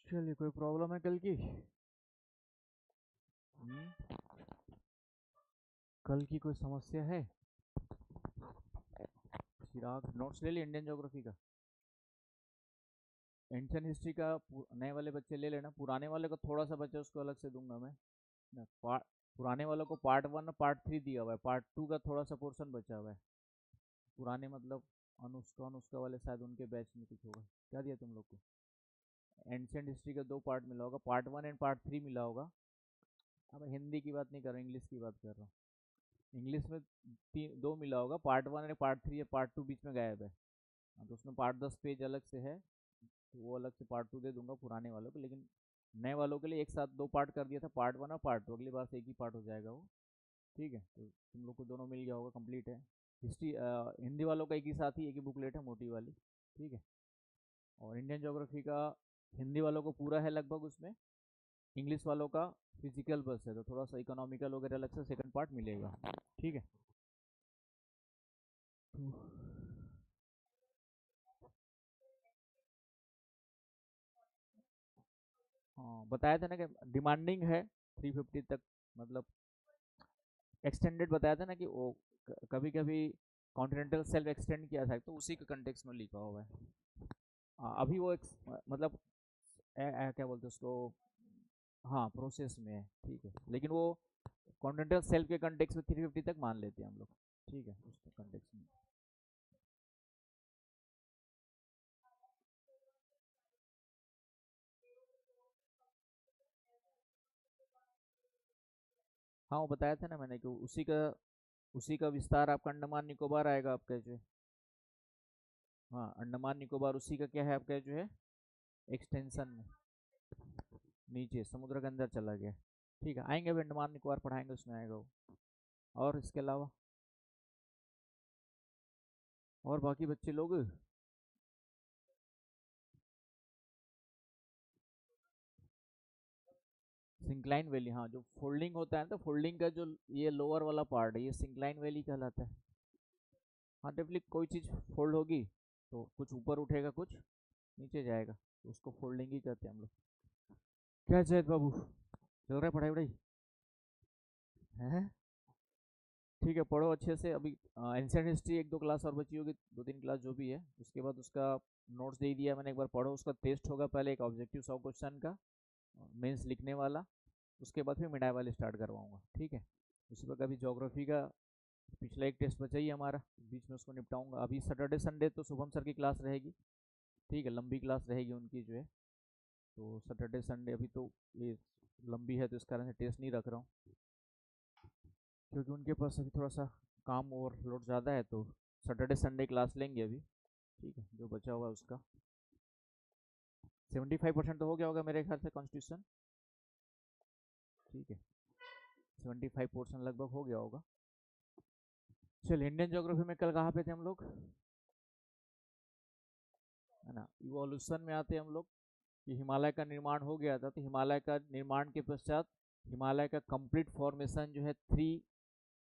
चलिए, कोई प्रॉब्लम है कल की? कल की कोई समस्या है? चिराग नोट्स ले लिया इंडियन ज्योग्राफी का? एंशियंट हिस्ट्री का नए वाले बच्चे ले लेना, पुराने वाले को थोड़ा सा बच्चा उसको अलग से दूंगा मैं ना। पुराने वालों को पार्ट 1 और पार्ट 3 दिया हुआ है, पार्ट 2 का थोड़ा सा पोर्शन बचा हुआ है। पुराने मतलब अनुष्का अनुष्का वाले, शायद उनके बैच में कुछ होगा। क्या दिया तुम लोग को? एंशियंट हिस्ट्री का 2 पार्ट मिला होगा, पार्ट 1 एंड पार्ट 3 मिला होगा। अब हिंदी की बात नहीं कर रहा हूँ, इंग्लिश की बात कर रहा हूँ। इंग्लिश में दो मिला होगा, पार्ट 1 और पार्ट 3 या पार्ट 2 बीच में गायब है। हाँ, तो उसमें पार्ट 10 पेज अलग से है, तो वो अलग से पार्ट 2 दे दूंगा पुराने वालों को। लेकिन नए वालों के लिए एक साथ 2 पार्ट कर दिया था, पार्ट 1 और पार्ट 2। अगली बार से एक ही पार्ट हो जाएगा वो। ठीक है, तो तुम लोग को दोनों मिल गया होगा, कंप्लीट है। हिस्ट्री हिंदी वालों का एक ही साथ ही एक ही बुकलेट है, मोटी वाली। ठीक है। और इंडियन ज्योग्राफी का हिंदी वालों को पूरा है लगभग उसमें। इंग्लिश वालों का फिजिकल बस है, तो थोड़ा सा इकोनॉमिकल वगैरह अलग से सेकंड पार्ट मिलेगा। ठीक है। तो हाँ, बताया था ना कि डिमांडिंग है 350 तक, मतलब एक्सटेंडेड बताया था ना कि वो कभी कभी कॉन्टिनेंटल सेल्फ एक्सटेंड किया था, तो उसी के कंटेक्स में लिखा हुआ है। अभी वो मतलब क्या बोलते हैं उसको। हाँ, प्रोसेस में है। ठीक है, लेकिन वो कॉन्टिनेंटल सेल्फ के कंटेक्स में 350 तक मान लेते हैं हम लोग। ठीक है, उसके कंटेक्स में। हाँ, वो बताया था ना मैंने कि उसी का विस्तार आपका अंडमान निकोबार आएगा आपका जो है। हाँ, अंडमान निकोबार उसी का क्या है आपका जो है, एक्सटेंशन में। नीचे समुद्र के अंदर चला गया। ठीक है, आएंगे अभी अंडमान निकोबार पढ़ाएंगे, उसमें आएगा वो। और इसके अलावा और बाकी बच्चे लोग। सिंक्लाइन वैली, हाँ, जो फोल्डिंग होता है ना, तो फोल्डिंग का जो ये लोअर वाला पार्ट है, ये सिंक्लाइन वैली कहलाता है। हाँ, डेफिनेटली कोई चीज़ फोल्ड होगी तो कुछ ऊपर उठेगा, कुछ नीचे जाएगा, तो उसको फोल्डिंग ही कहते हैं हम लोग। क्या जैद बाबू, चल रहा है पढ़ाई वढ़ाई? है। ठीक है, पढ़ो अच्छे से। अभी एंशियंट हिस्ट्री 1-2 क्लास और बची होगी, 2-3 क्लास जो भी है। उसके बाद उसका नोट्स दे दिया मैंने, एक बार पढ़ो। उसका टेस्ट होगा पहले, एक ऑब्जेक्टिव 100 क्वेश्चन का, मेंस लिखने वाला। उसके बाद फिर मिडाई वाले स्टार्ट करवाऊंगा। ठीक है। उसी पर कभी ज्योग्राफी का पिछला एक टेस्ट बचा ही है हमारा, बीच में उसको निपटाऊंगा। अभी सैटरडे संडे तो शुभम सर की क्लास रहेगी। ठीक है, लंबी क्लास रहेगी उनकी जो है। तो सैटरडे संडे अभी तो ये लंबी है, तो इस कारण से टेस्ट नहीं रख रहा हूँ, क्योंकि उनके पास अभी थोड़ा सा काम और लोड ज़्यादा है। तो सैटरडे संडे क्लास लेंगे अभी। ठीक है, जो बचा हुआ है उसका 75% तो हो गया होगा मेरे ख्याल से कॉन्स्टिट्यूशन। ठीक है, 75 पोर्शन लगभग हो गया होगा। चल, इंडियन ज्योग्राफी में कल कहाँ पे थे हम लोग? है ना, इवोल्यूशन में आते हैं हम लोग कि हिमालय का निर्माण हो गया था, तो हिमालय का निर्माण के पश्चात हिमालय का कंप्लीट फॉर्मेशन जो है 3,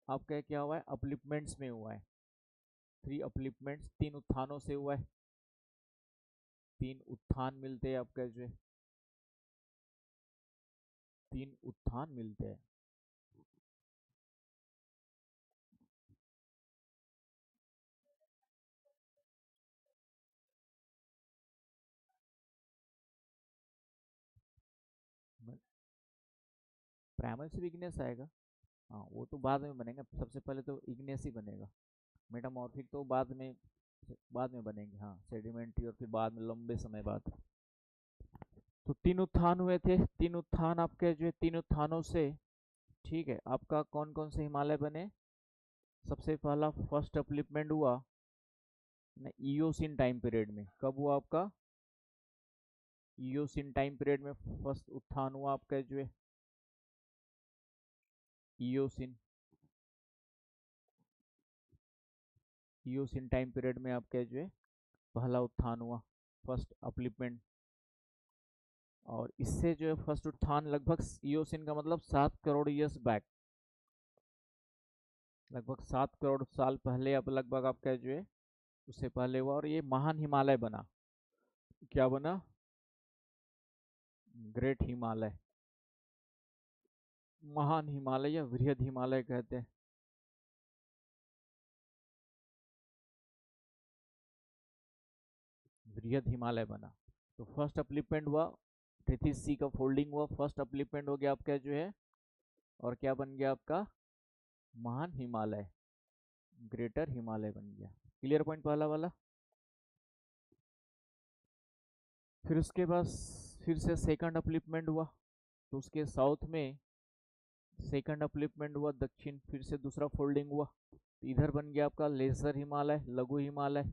आपका क्या हुआ है, अपलिपमेंट्स में हुआ है। 3 अपलिपमेंट्स, 3 उत्थानों से हुआ है। 3 उत्थान मिलते हैं आपका जो है, 3 उत्थान मिलते हैं। प्राइमल से भी इग्नेस आएगा। हाँ, वो तो बाद में बनेगा, सबसे पहले तो इग्नेस ही बनेगा। मेटामॉर्फिक तो बाद में बनेंगे। हाँ, सेडिमेंट्री और फिर बाद में लंबे समय बाद। तो 3 उत्थान हुए थे, 3 उत्थान आपके जो है, 3 उत्थानों से ठीक है आपका कौन कौन से हिमालय बने? सबसे पहला फर्स्ट अपलिपमेंट हुआ ना इयोसिन टाइम पीरियड में। कब हुआ आपका? इयोसिन टाइम पीरियड में फर्स्ट उत्थान हुआ आपका जो है, इयोसिन। इयोसिन टाइम पीरियड में आपका जो है पहला उत्थान हुआ, फर्स्ट अपलिपमेंट। और इससे जो है फर्स्ट उत्थान लगभग इयोसिन का मतलब 7 करोड़ ईयर्स बैक, लगभग 7 करोड़ साल पहले, अब लगभग आपका जो है उससे पहले हुआ, और ये महान हिमालय बना। क्या बना? ग्रेट हिमालय, महान हिमालय या वृहद हिमालय कहते हैं। वृहद हिमालय बना। तो फर्स्ट अपलिपमेंट हुआ, तैतीस सी का फोल्डिंग हुआ, फर्स्ट अपलिपमेंट हो गया आपका जो है, और क्या बन गया आपका, महान हिमालय, ग्रेटर हिमालय बन गया। क्लियर पॉइंट पहला वाला। फिर उसके बाद फिर से सेकंड अपलिपमेंट हुआ, तो उसके साउथ में सेकंड अपलिपमेंट हुआ, दक्षिण फिर से दूसरा फोल्डिंग हुआ, तो इधर बन गया आपका लेजर हिमालय, लघु हिमालय।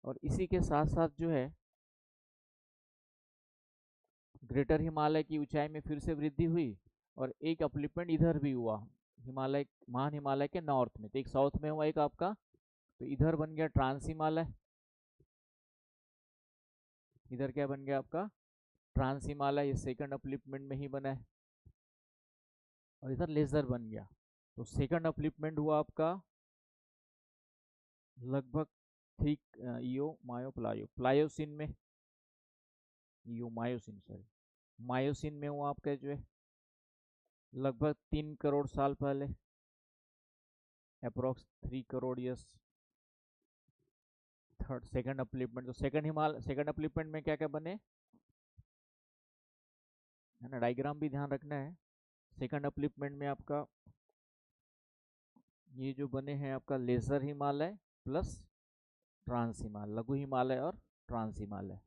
और इसी के साथ साथ जो है ग्रेटर हिमालय की ऊंचाई में फिर से वृद्धि हुई, और एक अपलिपमेंट इधर भी हुआ हिमालय, महान हिमालय के नॉर्थ में, तो एक साउथ में हुआ एक आपका, तो इधर बन गया ट्रांस हिमालय, इधर क्या बन गया आपका, ट्रांस हिमालय, ये सेकंड अपलिपमेंट में ही बना है, और इधर लेजर बन गया। तो सेकंड अपलिपमेंट हुआ आपका लगभग ठीक ईओ मायो प्लायो प्लायोसिन में, ईओ मायोसिन सॉरी मायोसिन में हुआ आपका जो है, लगभग 3 करोड़ साल पहले, approx 3 crore years. Third second upliftment, तो सेकंड अपलिपमेंट में क्या क्या बने, है ना, डायग्राम भी ध्यान रखना है। सेकंड अपलिपमेंट में आपका ये जो बने हैं आपका lesser Himalaya plus trans Himalaya, लघु हिमालय और ट्रांस हिमालय।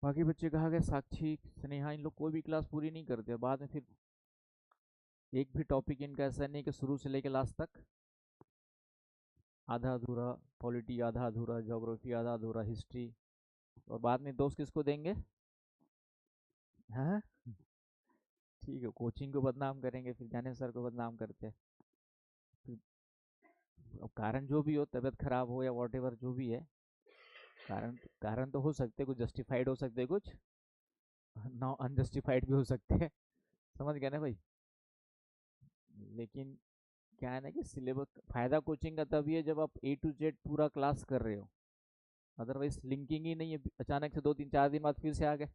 बाकी बच्चे कहा गए, साक्षी स्नेहा इन लोग कोई भी क्लास पूरी नहीं करते, बाद में फिर एक भी टॉपिक इनका ऐसा नहीं कि शुरू से लेकर लास्ट तक आधा अधूरा, पॉलिटी आधा अधूरा, ज्योग्राफी आधा अधूरा, हिस्ट्री, और बाद में दोस्त किसको देंगे, हाँ ठीक है, कोचिंग को बदनाम करेंगे, फिर जाने सर को बदनाम करते हैं। फिर अब कारण जो भी हो, तबीयत खराब हो या वॉट एवर जो भी है, कारण कारण तो हो सकते, कुछ जस्टिफाइड हो सकते, कुछ ना अनजस्टिफाइड भी हो सकते हैं, समझ गए ना भाई। लेकिन क्या है ना कि सिलेबस, फायदा कोचिंग का तभी है जब आप A to Z पूरा क्लास कर रहे हो, अदरवाइज लिंकिंग ही नहीं है, अचानक से 2 3 4 दिन बाद फिर से आ गए,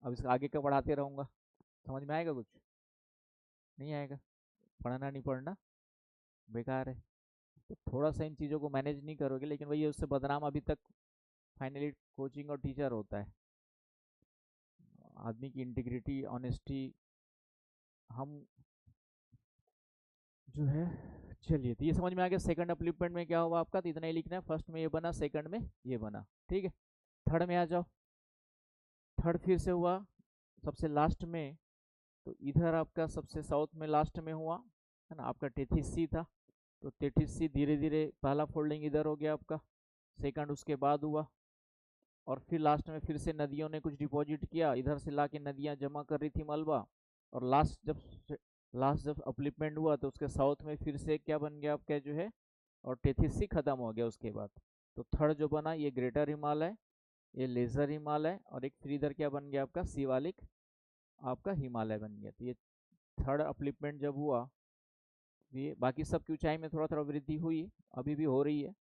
अब इसका आगे का पढ़ाते रहूँगा, समझ में आएगा कुछ, नहीं आएगा, पढ़ना नहीं पढ़ना बेकार है। तो थोड़ा सा इन चीज़ों को मैनेज नहीं करोगे, लेकिन वही है, उससे बदनाम अभी तक फाइनली कोचिंग और टीचर होता है। आदमी की इंटीग्रिटी ऑनेस्टी हम जो है, चलिए, तो ये समझ में आ गया सेकंड अपलिपमेंट में क्या हुआ आपका, तो इतना ही लिखना है, फर्स्ट में ये बना, सेकंड में ये बना, ठीक है। थर्ड में आ जाओ, थर्ड फिर से हुआ सबसे लास्ट में, तो इधर आपका सबसे साउथ में लास्ट में हुआ, है ना, आपका 33C था, तो 33C धीरे धीरे पहला फोल्डिंग इधर हो गया आपका, सेकंड उसके बाद हुआ, और फिर लास्ट में फिर से नदियों ने कुछ डिपॉजिट किया, इधर से ला के नदियाँ जमा कर रही थी मलबा, और लास्ट जब अपलिपमेंट हुआ तो उसके साउथ में फिर से क्या बन गया आपका जो है, और 33C खत्म हो गया उसके बाद। तो थर्ड जो बना ये ग्रेटर हिमालय, ये लेजर हिमालय, और एक फिर इधर क्या बन गया आपका शिवालिक, आपका हिमालय बन गया। तो ये थर्ड अपलिपमेंट जब हुआ, ये बाकी सब की ऊंचाई में थोड़ा थोड़ा वृद्धि हुई, अभी भी हो रही है।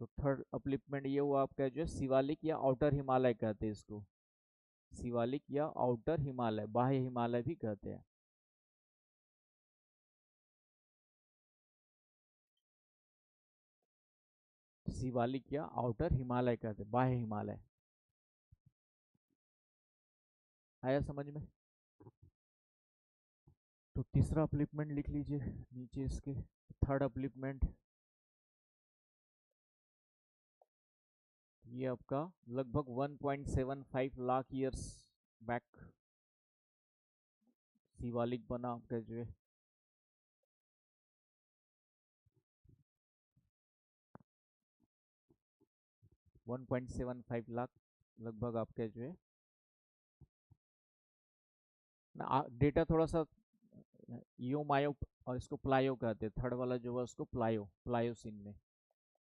तो थर्ड अपलिपमेंट ये हुआ आपका जो है शिवालिक या आउटर हिमालय कहते हैं इसको, शिवालिक या आउटर हिमालय, बाह्य हिमालय भी कहते हैं। शिवालिक या आउटर हिमालय कहते हैं, बाह्य हिमालय। आया समझ में। तो तीसरा अपलिपमेंट लिख लीजिए नीचे इसके, थर्ड अपलिपमेंट ये आपका लगभग 1.75 लाख ईयर्स बैक शिवालिक बना आपका जो है। 1.75 लाख लगभग आपका जो है ना, डेटा थोड़ा सा यो मायो, और इसको प्लायो कहते हैं, थर्ड वाला जो है उसको प्लायोसिन में,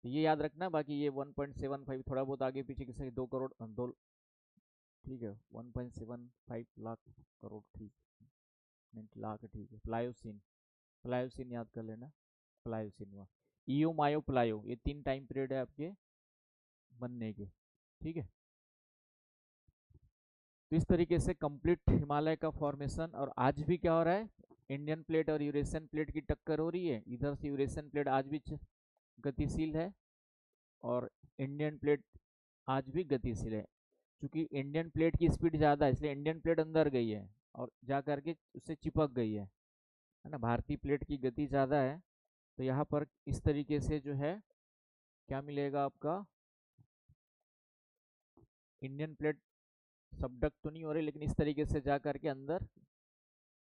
तो ये याद रखना। बाकी ये 1.75 थोड़ा बहुत आगे पीछे किसी 2 करोड़ दो, ठीक है, 1.75 लाख करोड़, ठीक, नहीं लाख ठीक है, प्लायोसिन, प्लायोसिन याद कर लेना, प्लायोसिन हुआ, ईओ मायो प्लायो, ये 3 टाइम पीरियड है आपके बनने के। ठीक है, तो इस तरीके से कंप्लीट हिमालय का फॉर्मेशन। और आज भी क्या हो रहा है, इंडियन प्लेट और यूरेशियन प्लेट की टक्कर हो रही है। इधर से यूरेशियन प्लेट आज भी गतिशील है और इंडियन प्लेट आज भी गतिशील है। क्योंकि इंडियन प्लेट की स्पीड ज़्यादा है इसलिए इंडियन प्लेट अंदर गई है और जा करके उससे चिपक गई है ना। भारतीय प्लेट की गति ज़्यादा है, तो यहाँ पर इस तरीके से जो है क्या मिलेगा आपका, इंडियन प्लेट सबडक्ट तो नहीं हो रही लेकिन इस तरीके से जा करके अंदर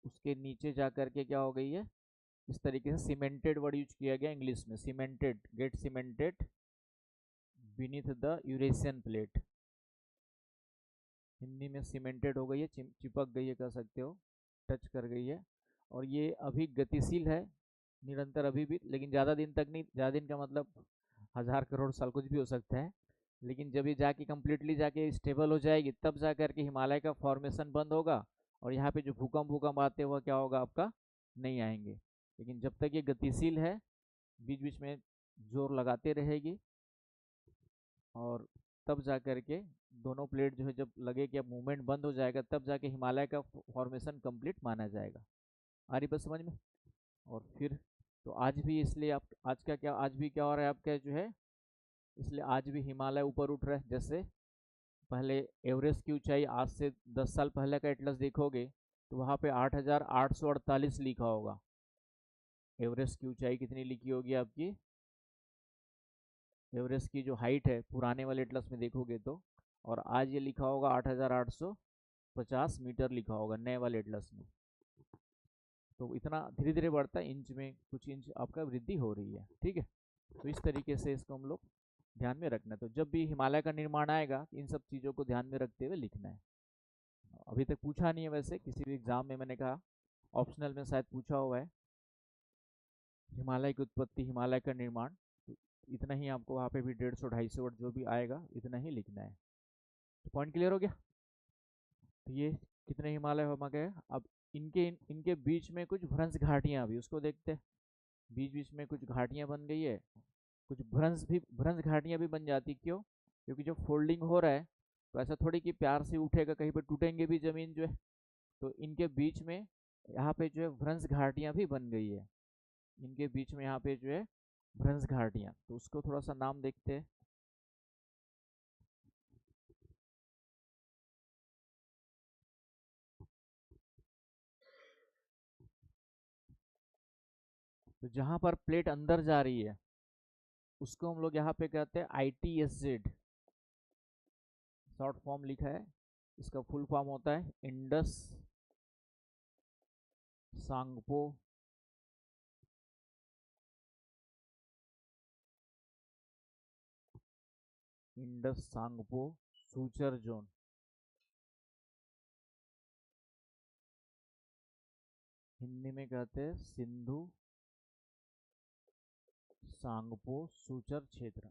उसके नीचे जा करके क्या हो गई है, इस तरीके से सीमेंटेड वर्ड यूज किया गया इंग्लिश में, cemented, get cemented beneath the Eurasian plate. Hindi में सीमेंटेड हो गई है, चिपक गई है कह सकते हो, टच कर गई है। और ये अभी गतिशील है निरंतर अभी भी, लेकिन ज़्यादा दिन तक नहीं। ज़्यादा दिन का मतलब 1000 करोड़ साल कुछ भी हो सकता है। लेकिन जब ये जाके कम्प्लीटली जाके स्टेबल हो जाएगी तब जा करके हिमालय का फॉर्मेशन बंद होगा और यहाँ पे जो भूकंप भूकंप आते हुआ क्या होगा आपका, नहीं आएंगे। लेकिन जब तक ये गतिशील है बीच बीच में जोर लगाते रहेगी और तब जा करके दोनों प्लेट जो है जब लगे कि अब मूवमेंट बंद हो जाएगा तब जाके हिमालय का फॉर्मेशन कंप्लीट माना जाएगा। आ रही बात समझ में। और फिर तो आज भी इसलिए आप आज का क्या, आज भी क्या हो रहा है आपका जो है, इसलिए आज भी हिमालय ऊपर उठ रहा है। जैसे पहले एवरेस्ट की ऊंचाई आज से 10 साल पहले का एटलस देखोगे तो वहाँ पे 8848 लिखा होगा। एवरेस्ट की ऊंचाई कितनी लिखी होगी आपकी, एवरेस्ट की जो हाइट है पुराने वाले एटलस में देखोगे तो, और आज ये लिखा होगा 8850 मीटर लिखा होगा नए वाले एटलस में। तो इतना धीरे धीरे बढ़ता है, इंच में कुछ इंच आपका वृद्धि हो रही है। ठीक है, तो इस तरीके से इसको हम लोग ध्यान में रखना है। तो जब भी हिमालय का निर्माण आएगा इन सब चीज़ों को ध्यान में रखते हुए लिखना है। अभी तक पूछा नहीं है वैसे किसी भी एग्जाम में, मैंने कहा ऑप्शनल में शायद पूछा हुआ है हिमालय की उत्पत्ति, हिमालय का निर्माण। तो इतना ही आपको वहाँ पे भी 150-250 वर्ड जो भी आएगा इतना ही लिखना है। तो पॉइंट क्लियर हो गया। तो ये कितने हिमालय हो गए। अब इनके बीच में कुछ भ्रंश घाटियाँ भी उसको देखते हैं। बीच बीच में कुछ घाटियाँ बन गई है, कुछ भ्रंश घाटियाँ भी बन जाती। क्यों, क्योंकि जब फोल्डिंग हो रहा है तो ऐसा थोड़ी कि प्यार से उठेगा, कहीं पर टूटेंगे भी जमीन जो है। तो इनके बीच में यहाँ पे जो है भ्रंश घाटियाँ भी बन गई है। इनके बीच में यहाँ पे जो है भ्रंश घाटियाँ, तो उसको थोड़ा सा नाम देखते हैं। तो जहाँ पर प्लेट अंदर जा रही है उसको हम लोग यहाँ पे कहते हैं ITSZ, शॉर्ट फॉर्म लिखा है। इसका फुल फॉर्म होता है Indus Tsangpo Indus Tsangpo suture zone. हिंदी में कहते हैं सिंधु सांगपो सूचर क्षेत्र।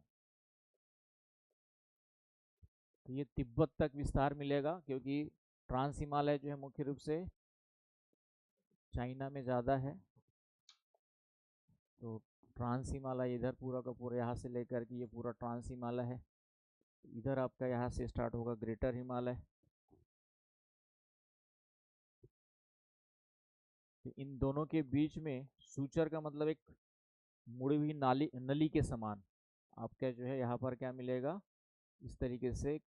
तो ये तिब्बत तक विस्तार मिलेगा क्योंकि ट्रांस हिमालय जो है मुख्य रूप से चाइना में ज़्यादा है। तो ट्रांस हिमालय इधर पूरा का पूरा यहाँ से लेकर के ये पूरा ट्रांस हिमालय है। इधर आपका यहाँ से स्टार्ट होगा ग्रेटर हिमालय। तो इन दोनों के बीच में सूचर का मतलब एक मुड़ी हुई नाली नली के समान आपका जो है यहाँ पर क्या मिलेगा, इस तरीके से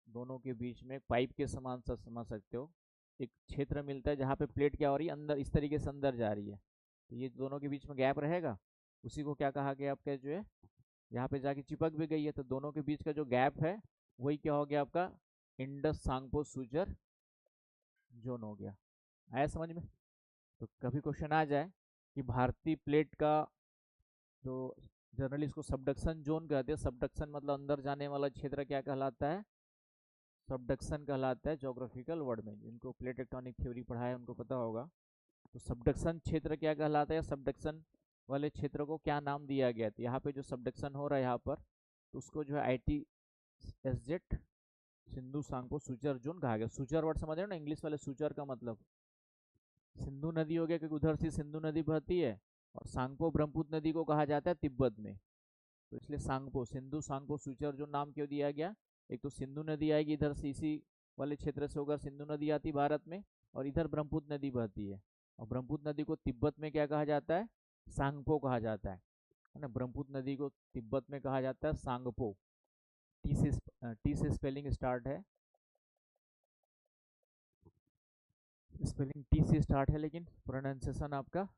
दोनों के बीच में पाइप के समान सा समझ सकते हो एक क्षेत्र मिलता है जहाँ पे प्लेट क्या हो रही है अंदर, इस तरीके से अंदर जा रही है। तो ये दोनों के बीच में गैप रहेगा, उसी को क्या कहा गया आपका जो है, यहाँ पे जाके चिपक भी गई है तो दोनों के बीच का जो गैप है वही क्या हो गया आपका इंडस सांगपो सूचर जोन हो गया। आया समझ में। तो कभी क्वेश्चन आ जाए कि भारतीय प्लेट का जो जनरली इसको सबडक्शन जोन कहते हैं, सबडक्शन मतलब अंदर जाने वाला क्षेत्र क्या कहलाता है, सबडक्शन कहलाता है ज्योग्राफिकल वर्ड में। जिनको प्लेट टेक्टोनिक थ्योरी पढ़ा है उनको पता होगा। तो सबडक्शन क्षेत्र क्या कहलाता है, सबडक्शन वाले क्षेत्र को क्या नाम दिया गया। तो यहाँ पे जो सबडक्शन हो रहा है यहाँ पर तो उसको जो है ITSZ Sindhu Tsangpo suture zone कहा गया। सूचर वर्ड समझ रहे हो ना, इंग्लिश वाले सूचर का मतलब सिंधु नदी हो गया क्योंकि उधर से सिंधु नदी बहती है, और सांगपो ब्रह्मपुत्र नदी को कहा जाता है तिब्बत में। तो इसलिए सांगपो, सिंधु सांगपो फ्यूचर जो नाम क्यों दिया गया, एक तो सिंधु नदी आएगी इधर से, इसी वाले क्षेत्र से होकर सिंधु नदी आती भारत में, और इधर ब्रह्मपुत्र नदी बहती है, और ब्रह्मपुत्र नदी को तिब्बत में क्या कहा जाता है, सांगपो कहा जाता है ना। ब्रह्मपुत्र नदी को तिब्बत में कहा जाता है सांगपो। टी से स्पेलिंग स्टार्ट है, स्पेलिंग टी से स्टार्ट है, लेकिन प्रोनाउंसिएशन आपका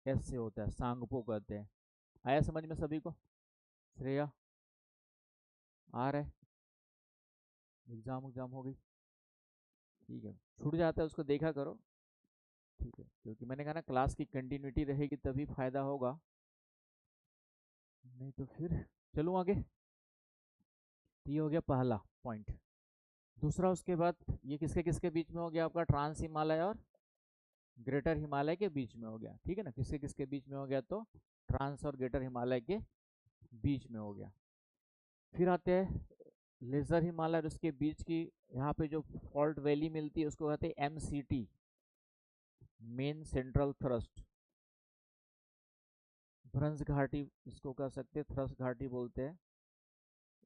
एस से होता है, सांगपो कहते हैं। आया समझ में सभी को? श्रेया आ रहा है? एग्जाम हो गई, ठीक है, छूट जाता है उसको देखा करो, ठीक है, क्योंकि मैंने कहा ना क्लास की कंटिन्यूटी रहेगी तभी फायदा होगा, नहीं तो फिर। चलूँ आगे, तो ये हो गया पहला पॉइंट। दूसरा, उसके बाद ये किसके किसके बीच में हो गया आपका, ट्रांस हिमालय और ग्रेटर हिमालय के बीच में हो गया, ठीक है ना। किसके किसके बीच में हो गया, तो ट्रांस और ग्रेटर हिमालय के बीच में हो गया। फिर आते हैं लेजर हिमालय और उसके बीच की, यहाँ पे जो फॉल्ट वैली मिलती है उसको कहते हैं MCT, मेन सेंट्रल थ्रस्ट। भ्रंश घाटी इसको कह सकते हैं, थ्रस्ट घाटी बोलते हैं,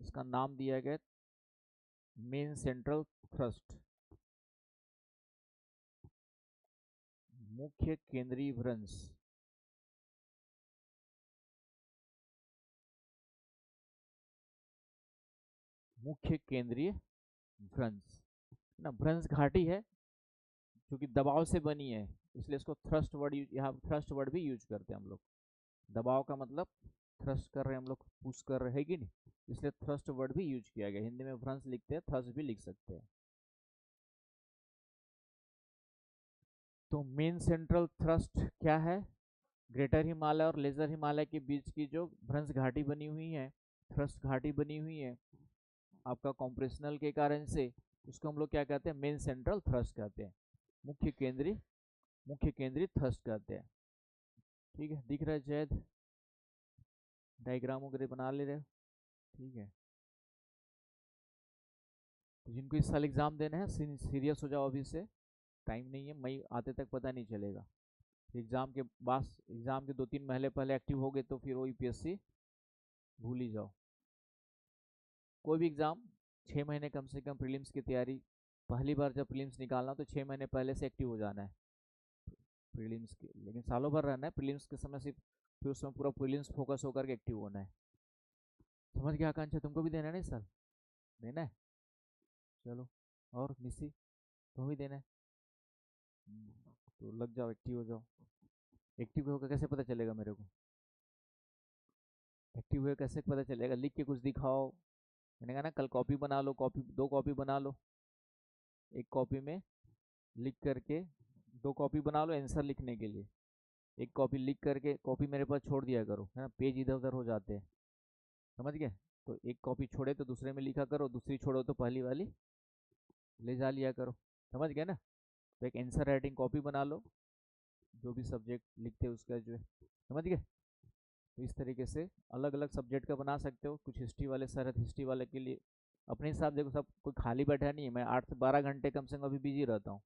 इसका नाम दिया गया मेन सेंट्रल थ्रस्ट, मुख्य केंद्रीय भ्रंश। मुख्य केंद्रीय भ्रंश ना, भ्रंश घाटी है क्योंकि दबाव से बनी है, इसलिए इसको थ्रस्ट वर्ड, यहाँ थ्रस्ट वर्ड भी यूज करते हैं हम लोग। दबाव का मतलब थ्रस्ट कर रहे हैं हम लोग, पुश कर रहे हैं कि नहीं, इसलिए थ्रस्ट वर्ड भी यूज किया गया। हिंदी में भ्रंश लिखते हैं, थ्रस्ट भी लिख सकते हैं। तो मेन सेंट्रल थ्रस्ट क्या है, ग्रेटर हिमालय और लेजर हिमालय के बीच की जो भ्रंश घाटी बनी हुई है, थ्रस्ट घाटी बनी हुई है आपका कॉम्प्रेशनल के कारण से, उसको हम लोग क्या कहते हैं, मेन सेंट्रल थ्रस्ट कहते हैं, मुख्य केंद्रीय थ्रस्ट कहते हैं। ठीक है, दिख रहा है जैद, डायग्राम वगैरह बना ले रहे हो, ठीक है। तो जिनको इस साल एग्जाम देने हैं सीरियस हो जाओ अभी से, टाइम नहीं है, मई आते तक पता नहीं चलेगा। एग्जाम के बाद, एग्जाम के 2-3 महीने पहले एक्टिव हो गए तो फिर वो यूपीएससी भूल ही जाओ। कोई भी एग्जाम 6 महीने कम से कम प्रीलिम्स की तैयारी, पहली बार जब प्रीलिम्स निकालना तो 6 महीने पहले से एक्टिव हो जाना है प्रीलिम्स के, लेकिन सालों भर रहना है प्रीलिम्स के समय, सिर्फ फिर उसमें पूरा प्रीलिम्स फोकस होकर के एक्टिव होना है। समझ गया आकांक्षा, तुमको भी देना है ना इस साल, देना है, चलो। और निशी, तुम भी देना है, तो लग जाओ, एक्टिव हो जाओ। एक्टिव होकर कैसे पता चलेगा मेरे को, एक्टिव हुए कैसे पता चलेगा, लिख के कुछ दिखाओ। मैंने कहा ना कल कॉपी बना लो, कॉपी 2 कॉपी बना लो, एक कॉपी में लिख करके 2 कॉपी बना लो आंसर लिखने के लिए, एक कॉपी लिख करके कॉपी मेरे पास छोड़ दिया करो, है ना, पेज इधर उधर हो जाते हैं, समझ गए। तो एक कॉपी छोड़े तो दूसरे में लिखा करो, दूसरी छोड़ो तो पहली वाली ले जा लिया करो, समझ गए ना। तो एक आंसर राइटिंग कॉपी बना लो, जो भी सब्जेक्ट लिखते हैं उसका जो है, समझ गए। तो इस तरीके से अलग अलग सब्जेक्ट का बना सकते हो। कुछ हिस्ट्री वाले सर है, हिस्ट्री वाले के लिए अपने हिसाब, देखो सब कोई खाली बैठा नहीं है, मैं 8 से 12 घंटे कम से कम अभी बिजी रहता हूँ।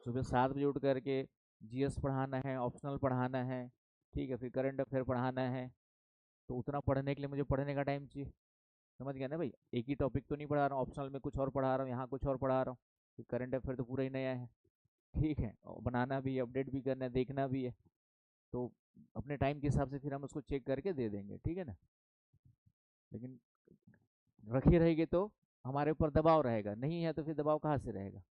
सुबह 7 बजे उठ करके जीएस पढ़ाना है, ऑप्शनल पढ़ाना है, ठीक है, फिर करंट अफेयर पढ़ाना है, तो उतना पढ़ने के लिए मुझे पढ़ने का टाइम चाहिए, समझ गया ना भाई। एक ही टॉपिक तो नहीं पढ़ा रहा हूँ, ऑप्शनल में कुछ और पढ़ा रहा हूँ, यहाँ कुछ और पढ़ा रहा हूँ, फिर करंट अफेयर तो पूरा ही नया है, ठीक है, और बनाना भी है, अपडेट भी करना है, देखना भी है, तो अपने टाइम के हिसाब से फिर हम उसको चेक करके दे देंगे, ठीक है ना। लेकिन रखी रहेगी तो हमारे ऊपर दबाव रहेगा, नहीं है तो फिर दबाव कहाँ से रहेगा।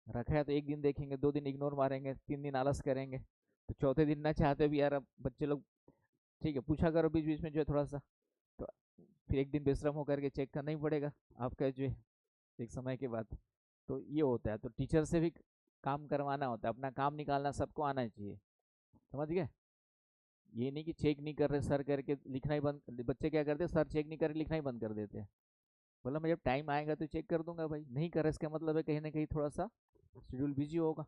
रखा है तो एक दिन देखेंगे, 2 दिन इग्नोर मारेंगे, 3 दिन आलस करेंगे, तो चौथे दिन ना चाहते भी यार अब बच्चे लोग, ठीक है, पूछा करो बीच बीच में जो है थोड़ा सा, तो फिर एक दिन बेशरम होकर के चेक करना ही पड़ेगा आपका जो है, एक समय के बाद। तो ये होता है, तो टीचर से भी काम करवाना होता है, अपना काम निकालना सबको आना चाहिए, समझ गए। ये नहीं कि चेक नहीं कर रहे सर करके लिखना ही बंद, बच्चे क्या करते हैं, सर चेक नहीं कर रहे लिखना ही बंद कर देते हैं, बोला मैं जब टाइम आएगा तो चेक कर दूंगा, भाई नहीं कर रहा इसका मतलब है कहीं ना कहीं थोड़ा सा शेड्यूल बिजी होगा,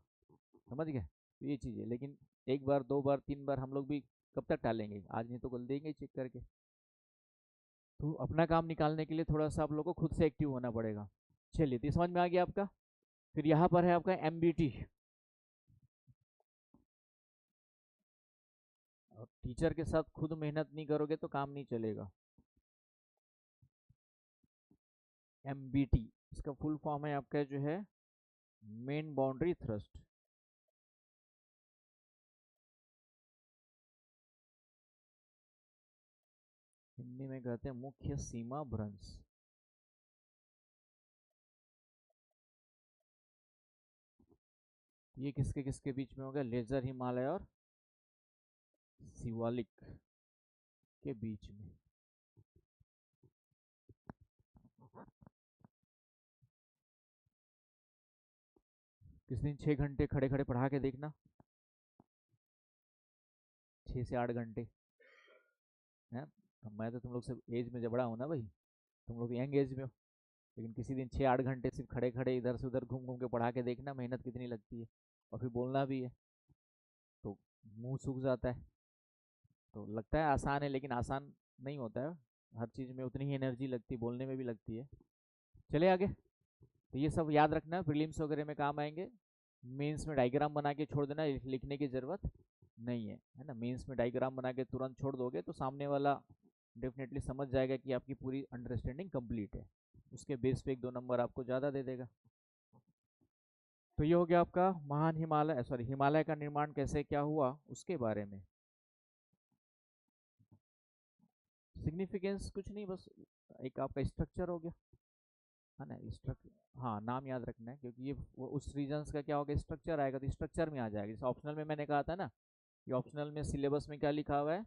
समझ गए। तो ये चीज़ है, लेकिन एक बार 2 बार 3 बार हम लोग भी कब तक टालेंगे, आज नहीं तो कल देंगे चेक करके। तो अपना काम निकालने के लिए थोड़ा सा आप लोग को खुद से एक्टिव होना पड़ेगा। चलिए, तो समझ में आ गया आपका। फिर यहाँ पर है आपका MBT, और टीचर के साथ खुद मेहनत नहीं करोगे तो काम नहीं चलेगा। MBT, इसका फुल फॉर्म है आपका जो है मेन बाउंड्री थ्रस्ट। हिंदी में कहते हैं मुख्य सीमा भ्रंश। ये किसके किसके बीच में होगा? लेजर हिमालय और शिवालिक के बीच में। किस दिन 6 घंटे खड़े खड़े पढ़ा के देखना, 6 से 8 घंटे है। तो मैं तो तुम लोग से एज में जबड़ा हूँ ना भाई, तुम लोग यंग एज में हो, लेकिन किसी दिन 6-8 घंटे सिर्फ खड़े खड़े इधर से उधर घूम घूम के पढ़ा के देखना, मेहनत कितनी लगती है। और फिर बोलना भी है तो मुंह सूख जाता है। तो लगता है आसान है, लेकिन आसान नहीं होता है। हर चीज़ में उतनी ही एनर्जी लगती है, बोलने में भी लगती है। चले आगे। तो ये सब याद रखना, प्रीलिम्स वगैरह में काम आएंगे। मेंस में डायग्राम बना के छोड़ देना, लिखने की ज़रूरत नहीं है ना। मेंस में डायग्राम बना के तुरंत छोड़ दोगे तो सामने वाला डेफिनेटली समझ जाएगा कि आपकी पूरी अंडरस्टैंडिंग कंप्लीट है। उसके बेस पे 1-2 नंबर आपको ज़्यादा दे देगा। तो ये हो गया आपका महान हिमालय, सॉरी, हिमालय का निर्माण कैसे क्या हुआ उसके बारे में। सिग्निफिकेंस कुछ नहीं, बस एक आपका स्ट्रक्चर हो गया है ना। स्ट्रक्चर, हाँ, नाम याद रखना है, क्योंकि ये वो उस रीजन्स का क्या होगा, स्ट्रक्चर आएगा तो स्ट्रक्चर में आ जाएगा। जैसे ऑप्शनल में मैंने कहा था ना, ये ऑप्शनल में सिलेबस में क्या लिखा हुआ है,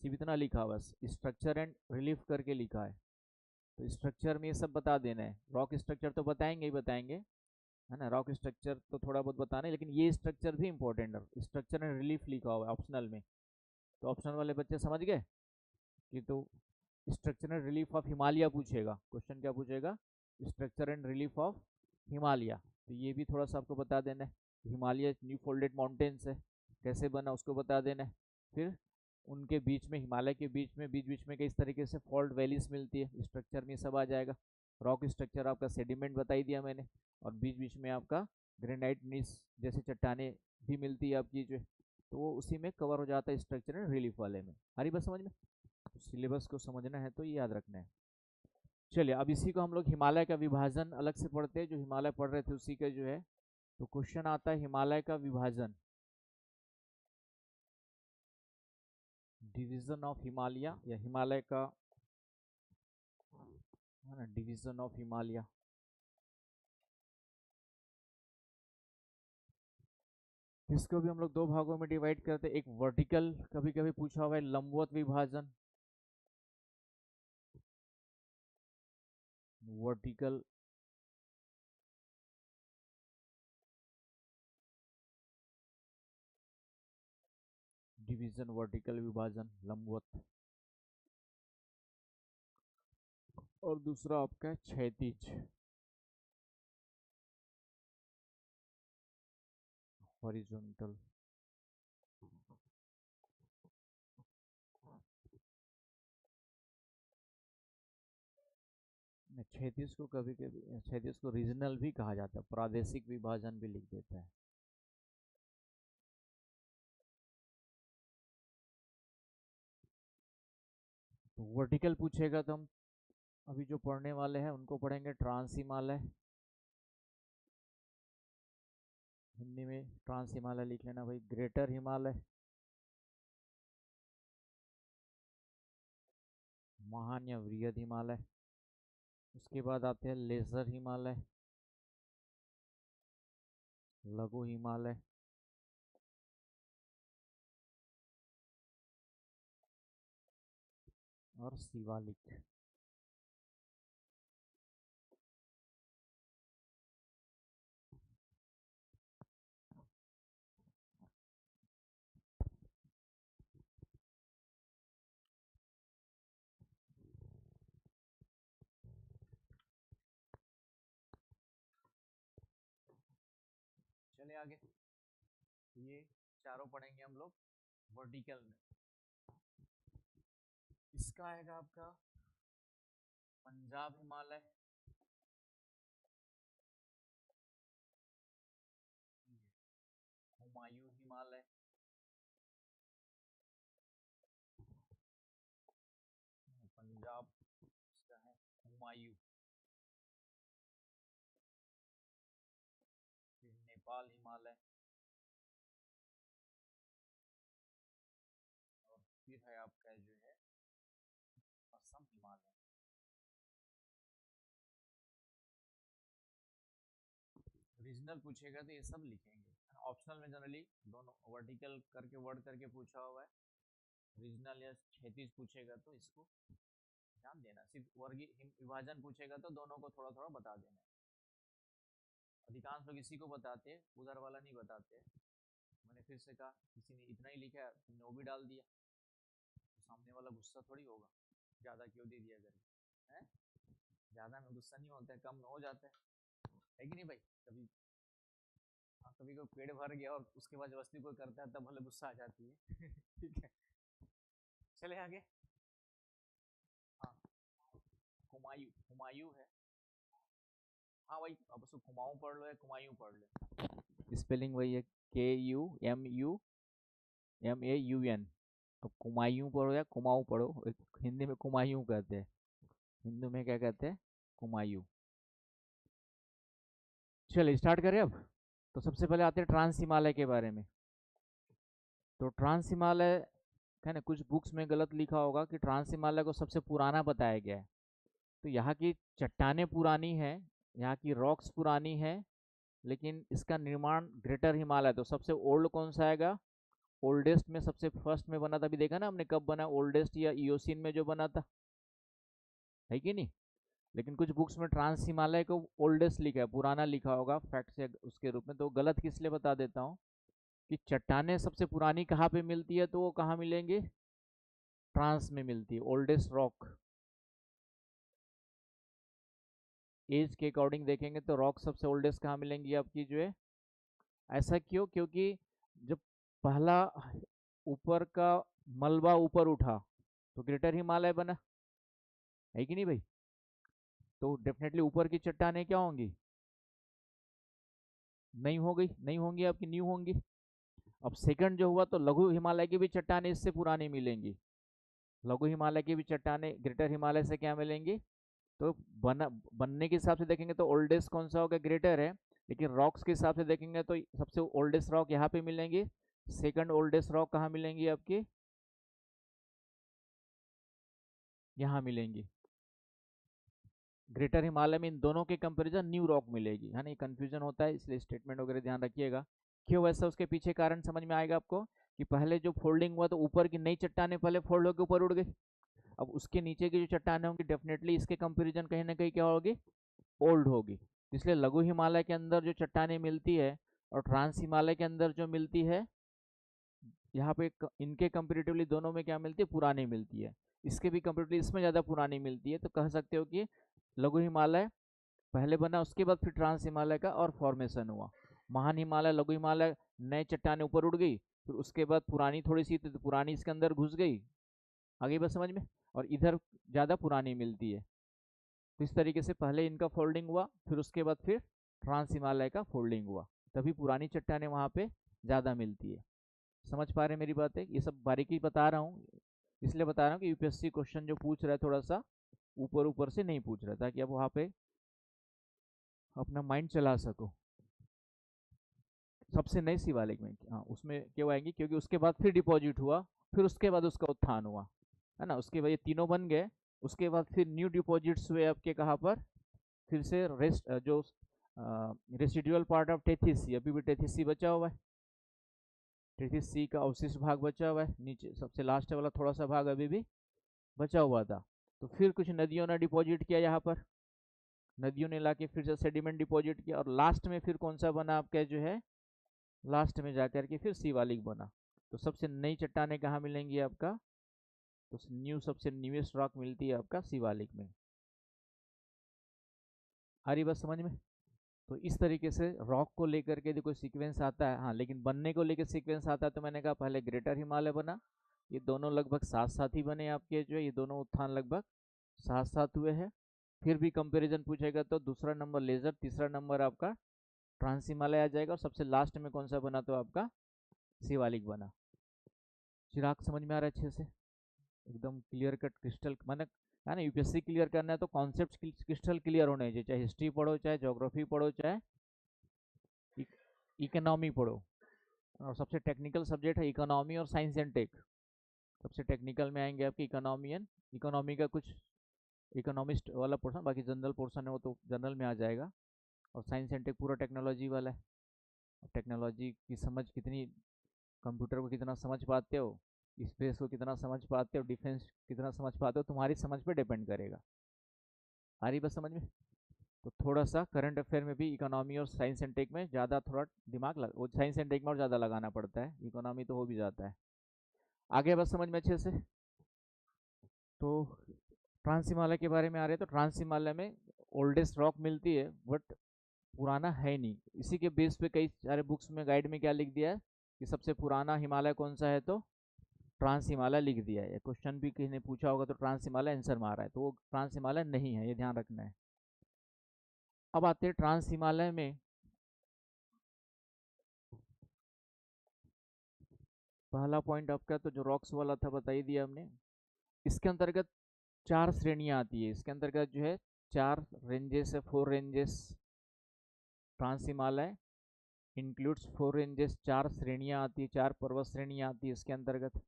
सिर्फ इतना लिखा हुआ है, स्ट्रक्चर एंड रिलीफ करके लिखा है। तो स्ट्रक्चर में ये सब बता देना है। रॉक स्ट्रक्चर तो बताएंगे ही बताएंगे, है ना। रॉक स्ट्रक्चर तो थोड़ा बहुत बताना है, लेकिन ये स्ट्रक्चर भी इंपॉर्टेंट है। स्ट्रक्चर एंड रिलीफ लिखा हुआ है ऑप्शनल में, तो ऑप्शनल वाले बच्चे समझ गए कि तो structure and relief of Himalaya पूछेगा। क्वेश्चन क्या पूछेगा? Structure and relief of Himalaya. तो ये भी थोड़ा सा आपको बता देना है। हिमालय न्यू फोल्डेड माउंटेन्स है, कैसे बना उसको बता देना है। फिर उनके बीच में, हिमालय के बीच बीच में किस तरीके से फॉल्ट वैलीज मिलती है, स्ट्रक्चर में सब आ जाएगा। रॉक स्ट्रक्चर आपका सेडिमेंट बताई दिया मैंने, और बीच बीच में आपका ग्रेनाइट नीस जैसे चट्टाने भी मिलती है आपकी जो, तो वो उसी में कवर हो जाता है स्ट्रक्चर एंड रिलीफ वाले में। हरी बस समझ में, सिलेबस को समझना है तो ये याद रखना है। चलिए, अब इसी को हम लोग हिमालय का विभाजन अलग से पढ़ते हैं। जो हिमालय पढ़ रहे थे उसी का जो है, तो क्वेश्चन आता है हिमालय का विभाजन, डिवीजन ऑफ हिमालय, या हिमालय का, है ना, डिवीजन ऑफ हिमालय। इसको भी हम लोग 2 भागों में डिवाइड करते हैं। एक वर्टिकल, कभी कभी पूछा हुआ है लंबवत विभाजन, वर्टिकल डिवीजन, वर्टिकल विभाजन लंबवत। और दूसरा आपका है क्षैतिज, हॉरिजॉन्टल। क्षैतिज को कभी कभी, क्षैतिज को रीजनल भी कहा जाता है, प्रादेशिक विभाजन भी लिख देता है। तो वर्टिकल पूछेगा तो हम अभी जो पढ़ने वाले हैं उनको पढ़ेंगे ट्रांस हिमालय। हिंदी में ट्रांस हिमालय लिख लेना भाई। ग्रेटर हिमालय, महान या वृहद हिमालय। उसके बाद आते हैं लेजर हिमालय, लघु हिमालय, और शिवालिक। चले आगे। ये चारों पढ़ेंगे हम लोग वर्टिकल में। इसका आएगा आपका पंजाब हिमालय, हुमायूं हिमालय, पंजाब, इसका है हुमायूं। बंगाल हिमालय, और फिर है आपका जो है असम हिमालय। रीजनल पूछेगा तो ये सब लिखेंगे। ऑप्शनल में जनरली दोनों वर्टिकल करके वर्ड करके पूछा हुआ है, रीजनल या क्षैतिज पूछेगा तो इसको ध्यान देना। सिर्फ वर्गीय विभाजन पूछेगा तो दोनों को थोड़ा थोड़ा बता देना। अधिकांश लोग इसी को बताते हैं, उधर वाला नहीं बताते। मैंने फिर से कहा किसी ने इतना ही लिखा है, तुमने वो भी डाल दिया, तो सामने वाला गुस्सा थोड़ी होगा, ज़्यादा क्यों दे दिया करके, है? ज़्यादा में गुस्सा नहीं होता है, कम में हो जाता है कि नहीं भाई? कभी हाँ, कभी कोई पेट भर गया और उसके बाद जबरदस्ती कोई करता है तब भले गुस्सा आ जाती है। ठीक है, चले आगे। हाँ, हुमायूं, हुमायूं है। हाँ भाई, अब उसको कुमाऊं पढ़ लो या कुमायूं पढ़ लो, स्पेलिंग वही है, KUMUMAUN। अब कुमायूं पढ़ो या कुमाऊं पढ़ो, हिंदी में कुमायूं कहते हैं, हिंदी में क्या कहते हैं, कुमायूं। चलिए स्टार्ट करें अब। तो सबसे पहले आते हैं ट्रांस हिमालय के बारे में। तो ट्रांस हिमालय है ना, कुछ बुक्स में गलत लिखा होगा कि ट्रांस हिमालय को सबसे पुराना बताया गया है। तो यहाँ की चट्टानें पुरानी है, यहाँ की रॉक्स पुरानी है, लेकिन इसका निर्माण ग्रेटर हिमालय, तो सबसे ओल्ड कौन सा आएगा, ओल्डेस्ट में सबसे फर्स्ट में बना था। अभी देखा ना हमने कब बना, ओल्डेस्ट या इयोसिन में जो बना था, है कि नहीं? लेकिन कुछ बुक्स में ट्रांस हिमालय को ओल्डेस्ट लिखा है, पुराना लिखा होगा फैक्ट से उसके रूप में, तो गलत किस लिए बता देता हूँ कि चट्टानें सबसे पुरानी कहाँ पे मिलती है, तो वो कहाँ मिलेंगे, ट्रांस में मिलती है, ओल्डेस्ट रॉक। एज के अकॉर्डिंग देखेंगे तो रॉक सबसे ओल्डेस्ट कहाँ मिलेंगी आपकी जो है। ऐसा क्यों, क्योंकि जब पहला ऊपर का मलबा ऊपर उठा तो ग्रेटर हिमालय बना, है कि नहीं भाई? तो डेफिनेटली ऊपर की चट्टानें क्या होंगी, नहीं हो गई, नहीं होंगी आपकी, न्यू होंगी। अब सेकंड जो हुआ तो लघु हिमालय की भी चट्टानें इससे पुरानी मिलेंगी, लघु हिमालय की भी चट्टानें ग्रेटर हिमालय से क्या मिलेंगी। तो बनने के हिसाब से देखेंगे तो ओल्डेस्ट कौन सा होगा, ग्रेटर है, लेकिन रॉक्स के हिसाब से देखेंगे तो सबसे ओल्डेस्ट रॉक यहाँ पे मिलेंगे, सेकंड ओल्डेस्ट रॉक कहाँ मिलेंगी आपकी, यहाँ मिलेंगी। ग्रेटर हिमालय में इन दोनों के कंपैरिजन न्यू रॉक मिलेगी, है ना, कंफ्यूजन होता है, इसलिए स्टेटमेंट वगैरह ध्यान रखिएगा। क्यों वैसा, उसके पीछे कारण समझ में आएगा आपको कि पहले जो फोल्डिंग हुआ तो ऊपर की नई चट्टानें पहले फोल्ड होकर ऊपर उड़ गई, अब उसके नीचे की जो चट्टानें होंगी डेफिनेटली इसके कंपैरिजन कहीं ना कहीं क्या होगी, ओल्ड होगी। इसलिए लघु हिमालय के अंदर जो चट्टानें मिलती है और ट्रांस हिमालय के अंदर जो मिलती है, यहाँ पे इनके कंपेरेटिवली दोनों में क्या मिलती है, पुरानी मिलती है। इसके भी कंपेरेटिवली इसमें ज़्यादा पुरानी मिलती है, तो कह सकते हो कि लघु हिमालय पहले बना, उसके बाद फिर ट्रांस हिमालय का और फॉर्मेशन हुआ। महान हिमालय, लघु हिमालय, नए चट्टानें ऊपर उड़ गई, फिर उसके बाद पुरानी थोड़ी सी थी तो पुरानी इसके अंदर घुस गई, आगे बस समझ में, और इधर ज़्यादा पुरानी मिलती है। तो इस तरीके से पहले इनका फोल्डिंग हुआ, फिर उसके बाद फिर ट्रांस हिमालय का फोल्डिंग हुआ, तभी पुरानी चट्टानें वहाँ पे ज़्यादा मिलती है। समझ पा रहे हैं मेरी बातें? ये सब बारीकी बता रहा हूँ, इसलिए बता रहा हूँ कि यूपीएससी क्वेश्चन जो पूछ रहा है थोड़ा सा ऊपर ऊपर से नहीं पूछ रहा, ताकि आप वहाँ पे अपना माइंड चला सको। सबसे नई शिवालिक में, हाँ, उसमें क्यों आएंगी, क्योंकि उसके बाद फिर डिपॉजिट हुआ, फिर उसके बाद उसका उत्थान हुआ, है ना, उसके बाद ये तीनों बन गए, उसके बाद फिर न्यू डिपॉजिट्स हुए आपके कहाँ पर, फिर से रेस्ट जो रेसिडुअल पार्ट ऑफ टेथिस, अभी भी टेथिस बचा हुआ है, टेथिस सी का अवशिष्ट भाग बचा हुआ है, नीचे सबसे लास्ट वाला थोड़ा सा भाग अभी भी बचा हुआ था। तो फिर कुछ नदियों ने डिपॉजिट किया यहाँ पर, नदियों ने लाके फिर से सेडिमेंट डिपॉजिट किया, और लास्ट में फिर कौन सा बना आपका जो है, लास्ट में जाकर के फिर शिवालिक बना। तो सबसे नई चट्टानें कहाँ मिलेंगी आपका, तो न्यू सबसे न्यूएस्ट रॉक मिलती है आपका शिवालिक में। आ रही बात समझ में? तो इस तरीके से रॉक को लेकर के जो कोई सीक्वेंस आता है, हाँ, लेकिन बनने को लेकर सीक्वेंस आता है, तो मैंने कहा पहले ग्रेटर हिमालय बना, ये दोनों लगभग साथ साथ ही बने आपके जो है, ये दोनों उत्थान लगभग साथ साथ हुए हैं। फिर भी कंपैरिजन पूछेगा तो दूसरा नंबर लेजर, तीसरा नंबर आपका ट्रांस हिमालय आ जाएगा, और सबसे लास्ट में कौन सा बना, तो आपका शिवालिक बना। चिराग समझ में आ रहा है अच्छे से, एकदम क्लियर कट क्रिस्टल, मैंने है ना, यूपीएससी क्लियर करना है तो कॉन्सेप्ट क्रिस्टल क्लियर होने चाहिए, चाहे हिस्ट्री पढ़ो, चाहे ज्योग्राफी पढ़ो, चाहे इकोनॉमी पढ़ो, और सबसे टेक्निकल सब्जेक्ट है इकोनॉमी और साइंस एंड टेक। सबसे टेक्निकल में आएंगे आपकी इकोनॉमी एंड इकोनॉमी का कुछ इकोनॉमिस्ट वाला पोर्शन, बाकी जनरल पोर्शन है वो तो जनरल में आ जाएगा। और साइंस एंड टेक पूरा टेक्नोलॉजी वाला है। टेक्नोलॉजी की समझ कितनी, कंप्यूटर को कितना समझ पाते हो, स्पेस को कितना समझ पाते हो, डिफेंस कितना समझ पाते हो, तुम्हारी समझ पे डिपेंड करेगा। आ रही बस समझ में? तो थोड़ा सा करंट अफेयर में भी इकोनॉमी और साइंस एंड टेक में ज़्यादा थोड़ा दिमाग लग, वो साइंस एंड टेक में और ज़्यादा लगाना पड़ता है, इकोनॉमी तो हो भी जाता है। आगे बस समझ में अच्छे से। तो ट्रांस हिमालय के बारे में आ रहे हैं, तो ट्रांस हिमालय में ओल्डेस्ट रॉक मिलती है बट पुराना है नहीं। इसी के बेस पे कई सारे बुक्स में गाइड में क्या लिख दिया है कि सबसे पुराना हिमालय कौन सा है, तो ट्रांस हिमालय लिख दिया है। क्वेश्चन भी किसी ने पूछा होगा तो ट्रांस हिमालय आंसर में आ रहा है, तो वो ट्रांस हिमालय नहीं है, ये ध्यान रखना है। अब आते हैं ट्रांस हिमालय में, पहला पॉइंट आपका तो जो रॉक्स वाला था बता ही दिया हमने। इसके अंतर्गत चार श्रेणियां आती है, इसके अंतर्गत जो है चार रेंजेस है, 4 ranges. Trans Himalaya includes 4 ranges, चार श्रेणियां आती है, चार पर्वत श्रेणियां आती है इसके अंतर्गत,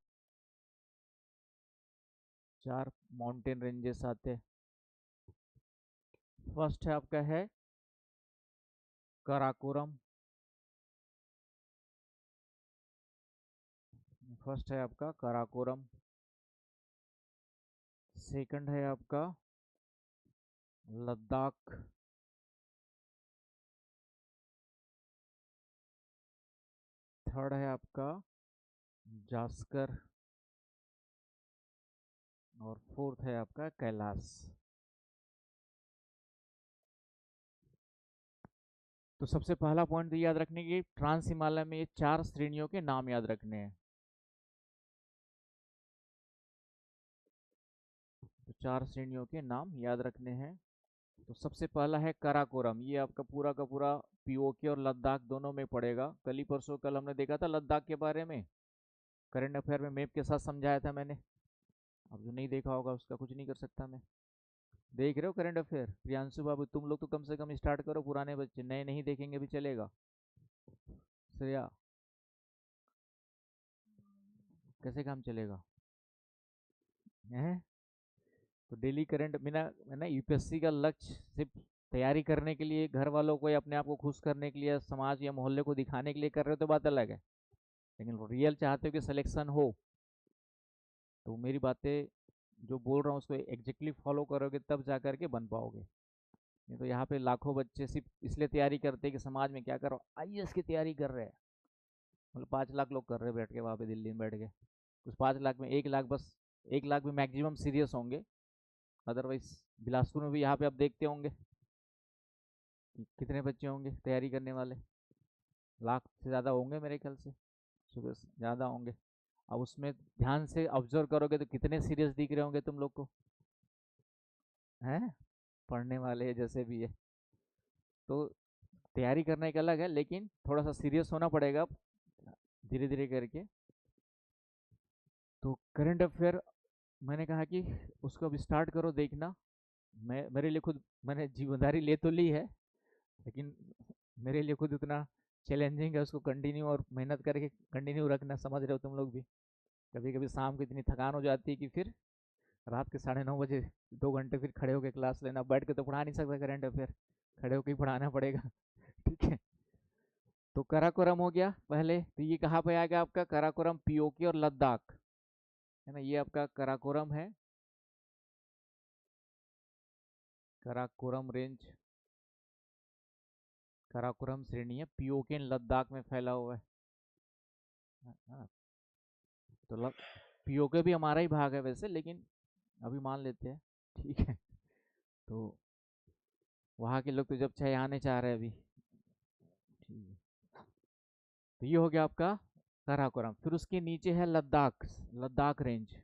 चार माउंटेन रेंजेस आते हैं। फर्स्ट है आपका है कराकोरम, फर्स्ट है आपका कराकोरम। सेकंड है आपका लद्दाख, थर्ड है आपका जास्कर, और फोर्थ है आपका कैलाश। तो सबसे पहला पॉइंट तो याद रखने की, ट्रांस हिमालय में ये चार श्रेणियों के नाम याद रखने हैं। तो चार श्रेणियों के नाम याद रखने हैं। तो सबसे पहला है कराकोरम, ये आपका पूरा का पूरा पीओके और लद्दाख दोनों में पड़ेगा। कल ही परसों कल हमने देखा था लद्दाख के बारे में, करंट अफेयर में मैप के साथ समझाया था मैंने। अब जो नहीं देखा होगा उसका कुछ नहीं कर सकता मैं। देख रहे हो करंट अफेयर प्रियांशु बाबू? तुम लोग तो कम से कम स्टार्ट करो, पुराने बच्चे नए नहीं देखेंगे भी चलेगा। श्रेया, कैसे काम चलेगा है? तो डेली करंट बिना, है ना, यूपीएससी का लक्ष्य सिर्फ तैयारी करने के लिए, घर वालों को या अपने आप को खुश करने के लिए, समाज या मोहल्ले को दिखाने के लिए कर रहे हो तो बात अलग है। लेकिन रियल चाहते हो कि सिलेक्शन हो, तो मेरी बातें जो बोल रहा हूँ उसको एग्जैक्टली फॉलो करोगे तब जा करके बन पाओगे। नहीं तो यहाँ पे लाखों बच्चे सिर्फ इसलिए तैयारी करते हैं कि समाज में क्या करो, आईएएस की तैयारी कर रहे हैं। मतलब 5 लाख लोग कर रहे हैं बैठ के वहाँ पे दिल्ली में बैठ के। उस 5 लाख में 1 लाख बस, 1 लाख भी मैक्सिमम सीरियस होंगे। अदरवाइज बिलासपुर में भी यहाँ पे आप देखते होंगे कि कितने बच्चे होंगे तैयारी करने वाले, लाख से ज़्यादा होंगे मेरे ख्याल से, सुबह से ज़्यादा होंगे। अब उसमें ध्यान से ऑब्जर्व करोगे तो कितने सीरियस दिख रहे होंगे तुम लोग को, हैं? पढ़ने वाले जैसे भी है। तो तैयारी करना एक अलग है, लेकिन थोड़ा सा सीरियस होना पड़ेगा धीरे धीरे करके। तो करंट अफेयर मैंने कहा कि उसको अब स्टार्ट करो देखना। मैं मेरे लिए खुद, मैंने जिम्मेदारी ले तो ली है, लेकिन मेरे लिए खुद उतना चैलेंजिंग है उसको कंटिन्यू और मेहनत करके कंटिन्यू रखना। समझ रहे हो तुम लोग भी? कभी कभी शाम को इतनी थकान हो जाती है कि फिर रात के 9:30 बजे 2 घंटे फिर खड़े होकर क्लास लेना। बैठ के तो पढ़ा नहीं सकता करंट अफेयर, खड़े होकर ही पढ़ाना पड़ेगा। ठीक है। तो काराकोरम हो गया पहले, तो ये कहाँ पे आएगा आपका काराकोरम? पीओके और लद्दाख, है ना, ये आपका काराकोरम है। काराकोरम रेंज, काराकोरम श्रेणी है, पीओके लद्दाख में फैला हुआ है। हाँ, तो पीओके भी हमारा ही भाग है वैसे, लेकिन अभी मान लेते हैं। ठीक है। तो वहाँ के लोग तो जब चाहे आने चाह रहे हैं अभी। ठीक है। तो ये हो गया आपका काराकोरम। फिर उसके नीचे है लद्दाख, लद्दाख रेंज।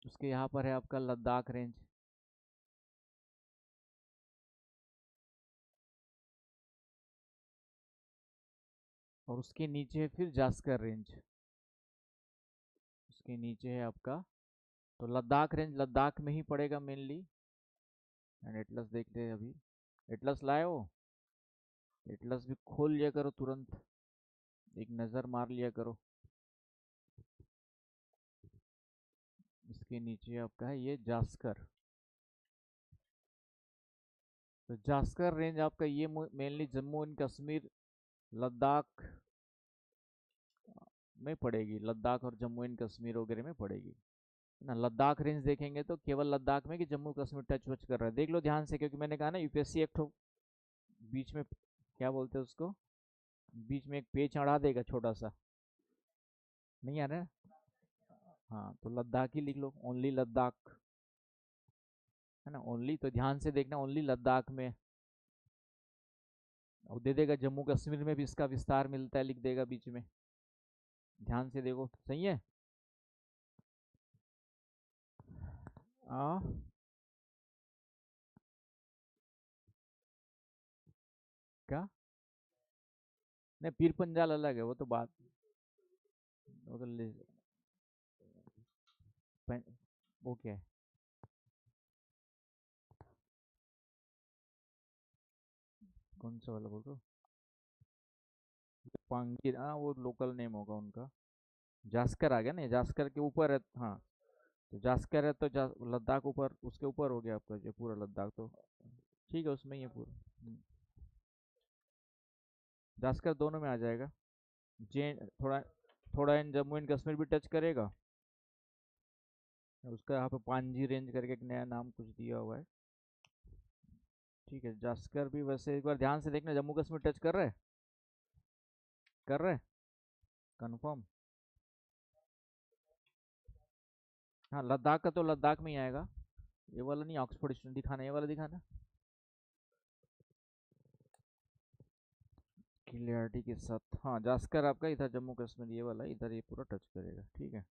उसके यहाँ पर है आपका लद्दाख रेंज। और उसके नीचे है फिर जास्कर रेंज। उसके नीचे है आपका, तो लद्दाख रेंज लद्दाख में ही पड़ेगा मेनली। एंड एटलस देख ले अभी, एटलस लाए हो? एटलस भी खोल लिया करो तुरंत, एक नज़र मार लिया करो। इसके नीचे आपका है ये जास्कर। तो जास्कर रेंज आपका ये मेनली जम्मू एंड कश्मीर, लद्दाख में पड़ेगी, लद्दाख और जम्मू एंड कश्मीर वगैरह में पड़ेगी ना। लद्दाख रेंज देखेंगे तो केवल लद्दाख में कि जम्मू कश्मीर टच वच कर रहा है, देख लो ध्यान से, क्योंकि मैंने कहा ना यूपीएससी एक ठो बीच में, क्या बोलते हैं उसको, बीच में एक पेज चढ़ा देगा छोटा सा, नहीं आ रहा है? हाँ तो लद्दाख ही लिख लो, ओनली लद्दाख, है ना, ओनली, तो ध्यान से देखना, ओनली लद्दाख में। और दे देगा जम्मू कश्मीर में भी इसका विस्तार मिलता है, लिख देगा बीच में, ध्यान से देखो, सही है। आ, क्या? नहीं, पीर पंजाल अलग है, वो तो बात, वो तो वो क्या है? कौन सा वाला बोल रहे हो? पांगी, हाँ वो लोकल नेम होगा उनका। जास्कर आ गया ना, जास्कर के ऊपर है, हाँ। तो जास्कर है तो लद्दाख ऊपर, उसके ऊपर हो गया आपका जो पूरा लद्दाख, तो ठीक है, उसमें ही है पूरा। जास्कर दोनों में आ जाएगा। जे थोड़ा, थोड़ा इन जम्मू एंड कश्मीर भी टच करेगा। उसका यहाँ पे पांजी रेंज करके एक नया नाम कुछ दिया हुआ है। ठीक है, जास्कर भी वैसे एक बार ध्यान से देखना, जम्मू कश्मीर टच कर रहा है, कर रहा है, कंफर्म। हाँ लद्दाख का तो लद्दाख में ही आएगा, ये वाला नहीं, ऑक्सफोर्ड स्टूडेंट दिखाना, ये वाला दिखाना, क्लियरिटी के साथ। हाँ जास्कर आपका इधर जम्मू कश्मीर ये वाला इधर ये पूरा टच करेगा, ठीक है।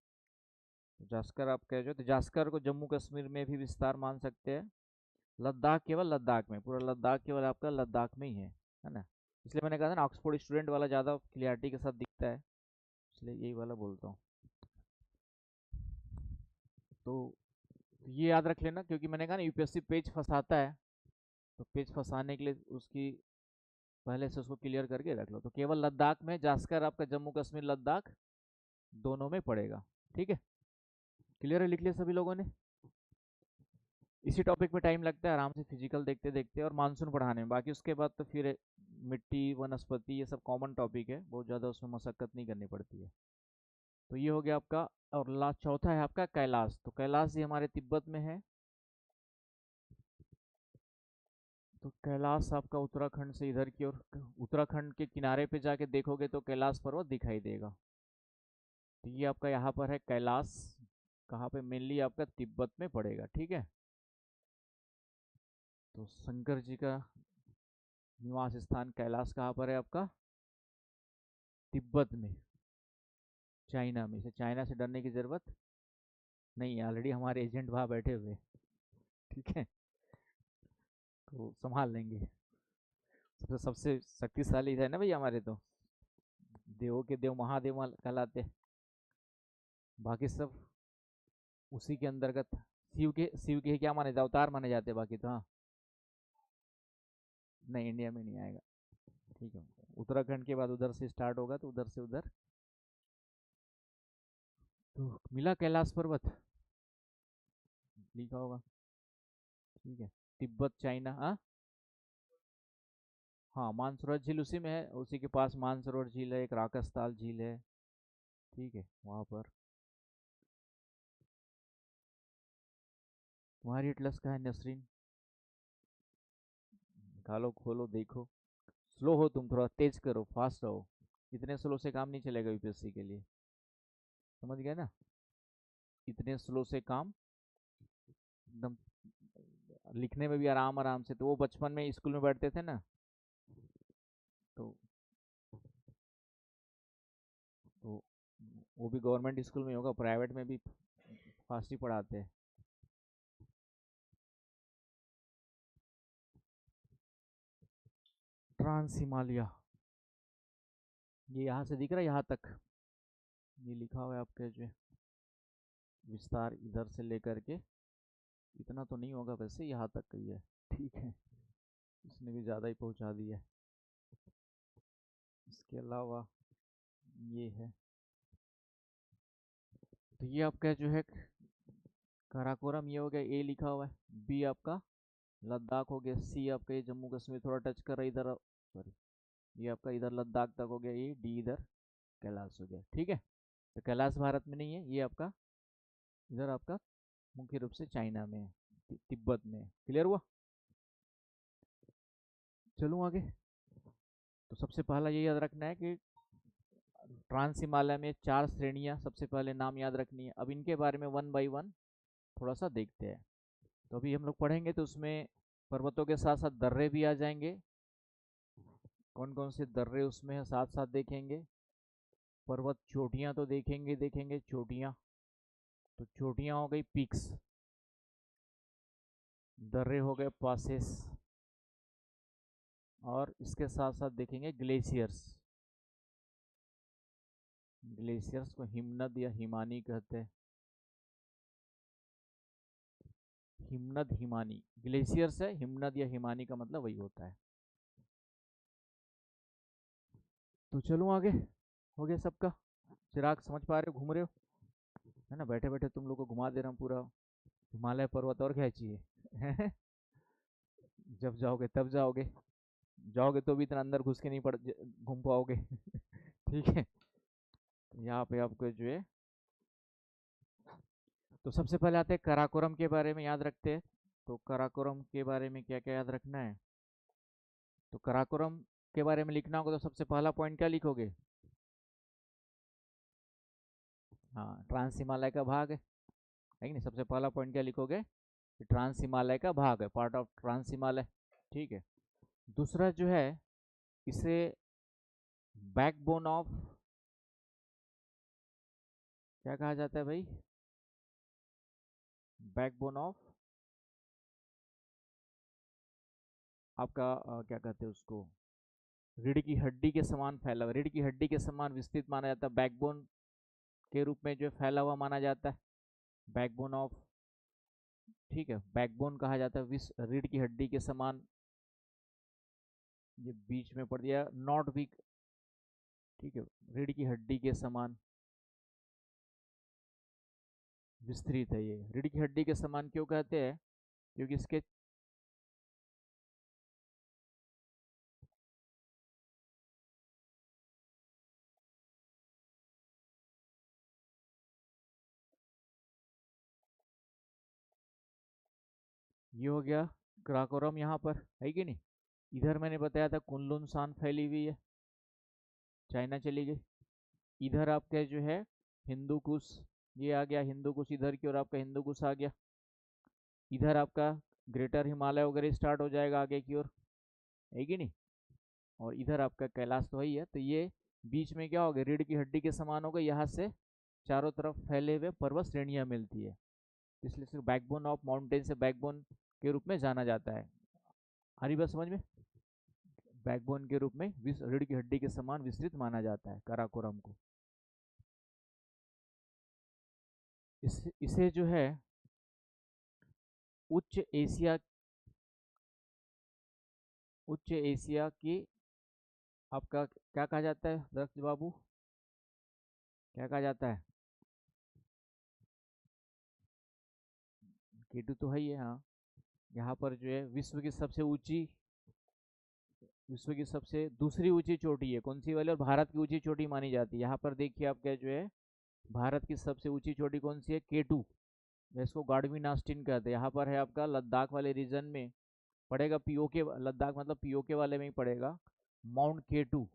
तो जास्कर आप कह रहे हो, तो जास्कर को जम्मू कश्मीर में भी विस्तार मान सकते हैं, लद्दाख केवल लद्दाख में, पूरा लद्दाख केवल आपका लद्दाख में ही है ना। इसलिए मैंने कहा था ना, ऑक्सफोर्ड स्टूडेंट वाला ज़्यादा क्लियरिटी के साथ दिखता है, इसलिए यही वाला बोलता हूँ। तो ये याद रख लेना, क्योंकि मैंने कहा ना यूपीएससी पेज फंसाता है, तो पेज फंसाने के लिए उसकी पहले से उसको क्लियर करके रख लो। तो केवल लद्दाख में जास्कर आपका जम्मू कश्मीर लद्दाख दोनों में पड़ेगा, ठीक है। क्लियर है, लिख लिया सभी लोगों ने? इसी टॉपिक पे टाइम लगता है आराम से, फिजिकल देखते देखते और मानसून पढ़ाने में, बाकी उसके बाद तो फिर मिट्टी वनस्पति ये सब कॉमन टॉपिक है, बहुत ज़्यादा उसमें मशक्कत नहीं करनी पड़ती है। तो ये हो गया आपका। और लास्ट चौथा है आपका कैलाश, तो कैलाश ये हमारे तिब्बत में है। तो कैलाश आपका उत्तराखंड से इधर की ओर, उत्तराखंड के किनारे पे जाके देखोगे तो कैलाश पर्वत दिखाई देगा। तो ये आपका यहाँ पर है कैलाश, कहाँ पे, मेनली आपका तिब्बत में पड़ेगा, ठीक है। तो शंकर जी का निवास स्थान कैलाश कहाँ पर है आपका? तिब्बत में, चाइना में। इसे चाइना से डरने की जरूरत नहीं है, ऑलरेडी हमारे एजेंट वहाँ बैठे हुए हैं, ठीक है, तो संभाल लेंगे। सबसे सबसे शक्तिशाली है ना भाई हमारे, तो देवों के देव महादेव कहलाते, बाकी सब उसी के अंतर्गत। शिव के ही क्या माने जाते, अवतार माने जाते, बाकी तो हाँ। नहीं इंडिया में नहीं आएगा, ठीक है। उत्तराखंड के बाद उधर से स्टार्ट होगा, तो उधर से उधर। तो मिला कैलाश पर्वत, लिखा होगा, ठीक है। तिब्बत चाइना, हाँ। हाँ मानसरोवर झील उसी में है, उसी के पास मानसरोवर झील है, एक राकसताल झील है, ठीक है, वहाँ पर। तुम्हारी एटलस का है नसरीन, निकालो खोलो देखो। स्लो हो तुम, थोड़ा तेज करो, फास्ट रहो, इतने स्लो से काम नहीं चलेगा यूपीएससी के लिए, समझ गए ना? इतने स्लो से काम एकदम, लिखने में भी आराम आराम से, तो वो बचपन में स्कूल में बैठते थे ना, तो तो वो भी गवर्नमेंट स्कूल में होगा, प्राइवेट में भी फास्ट ही पढ़ाते हैं। ट्रांस हिमालय, ये यहाँ से दिख रहा है यहाँ तक, ये लिखा हुआ है आपके जो विस्तार इधर से लेकर के, इतना तो नहीं होगा वैसे, यहाँ तक ही है, ठीक है, इसने भी ज़्यादा ही पहुँचा दिया है। इसके अलावा ये है, तो ये आपका जो है काराकोरम, ये हो गया, ए लिखा हुआ है। बी आपका लद्दाख हो गया। सी आपका ये जम्मू कश्मीर थोड़ा टच कर रहा है इधर, सॉरी, ये आपका इधर लद्दाख तक हो गया। ये डी इधर कैलाश हो गया। ठीक है, तो कैलाश भारत में नहीं है, ये आपका इधर आपका मुख्य रूप से चाइना में है, तिब्बत में है। क्लियर हुआ? चलूँ आगे। तो सबसे पहला ये याद रखना है कि ट्रांस हिमालय में 4 श्रेणियां सबसे पहले नाम याद रखनी है। अब इनके बारे में वन बाई वन थोड़ा सा देखते हैं। तो अभी हम लोग पढ़ेंगे तो उसमें पर्वतों के साथ साथ दर्रे भी आ जाएंगे। कौन कौन से दर्रे उसमें है साथ साथ देखेंगे। पर्वत चोटियां तो देखेंगे चोटियां। तो चोटियां हो गई पीक्स, दर्रे हो गए पासेस, और इसके साथ साथ देखेंगे ग्लेशियर्स। ग्लेशियर्स को हिमनद या हिमानी कहते हैं। हिमनद हिमानी, ग्लेशियर्स है, हिमनद या हिमानी का मतलब वही होता है। तो चलो आगे, हो गया सबका? चिराग समझ पा रहे हो, घूम रहे हो, है ना? बैठे बैठे तुम लोग को घुमा दे रहा हूँ पूरा हिमालय पर्वत, और क्या चाहिए? जब जाओगे तब जाओगे, जाओगे तो भी इतना अंदर घुस के नहीं पड़ घूम पाओगे। ठीक है, यहाँ पे आपको जो है, तो सबसे पहले आते हैं काराकोरम के बारे में याद रखते हैं। तो काराकोरम के बारे में क्या क्या याद रखना है? तो काराकोरम के बारे में लिखना होगा, तो सबसे पहला पॉइंट क्या लिखोगे? हाँ, ट्रांस हिमालय का भाग है कि नहीं? सबसे पहला पॉइंट क्या लिखोगे? कि ट्रांस हिमालय का भाग है, पार्ट ऑफ ट्रांस हिमालय। ठीक है, दूसरा जो है, इसे बैकबोन ऑफ क्या कहा जाता है भाई? बैकबोन ऑफ आपका क्या कहते हैं उसको? रीढ़ की हड्डी के समान फैला हुआ, रीढ़ की हड्डी के समान विस्तृत माना जाता है, बैकबोन के रूप में जो फैला हुआ माना जाता है, बैकबोन ऑफ। ठीक है, बैकबोन कहा जाता है रीढ़ की हड्डी के समान। ये बीच में पड़ दिया, नॉट वीक। ठीक है, रीढ़ की हड्डी के समान विस्तृत है। ये रीढ़ की हड्डी के समान क्यों कहते हैं? क्योंकि इसके ये हो गया क्राकोरम, यहाँ पर है कि नहीं? इधर मैंने बताया था कुनलुन सान फैली हुई है, चाइना चली गई। इधर आपका जो है हिंदू कुश, ये आ गया हिंदू कुश, इधर की ओर आपका हिंदू कुश आ गया। इधर आपका ग्रेटर हिमालय वगैरह स्टार्ट हो जाएगा आगे की ओर, है कि नहीं? और इधर आपका कैलाश तो वही है। तो ये बीच में क्या हो गया? रीढ़ की हड्डी के समान हो गया, यहाँ से चारों तरफ फैले हुए पर्वत श्रेणियां मिलती है, इसलिए इसे बैकबोन ऑफ माउंटेन से बैकबोन के रूप में जाना जाता है। आ रही बात समझ में? बैकबोन के रूप में रीढ़ की हड्डी के समान विस्तृत माना जाता है काराकोरम को। इसे जो है उच्च एशिया, उच्च एशिया की आपका क्या कहा जाता है दक्ष बाबू? क्या कहा जाता है? केटू तो है ही है, हाँ। यहाँ पर जो है विश्व की सबसे दूसरी ऊंची चोटी है, कौन सी वाली? और भारत की ऊंची चोटी मानी जाती है। यहाँ पर देखिए आपका जो है भारत की सबसे ऊंची चोटी कौन सी है? केटू, इसको गाडविन आस्टिन कहते हैं। यहाँ पर है आपका लद्दाख वाले रीजन में पड़ेगा, पीओके, लद्दाख मतलब पीओके वाले में ही पड़ेगा, माउंट केटू।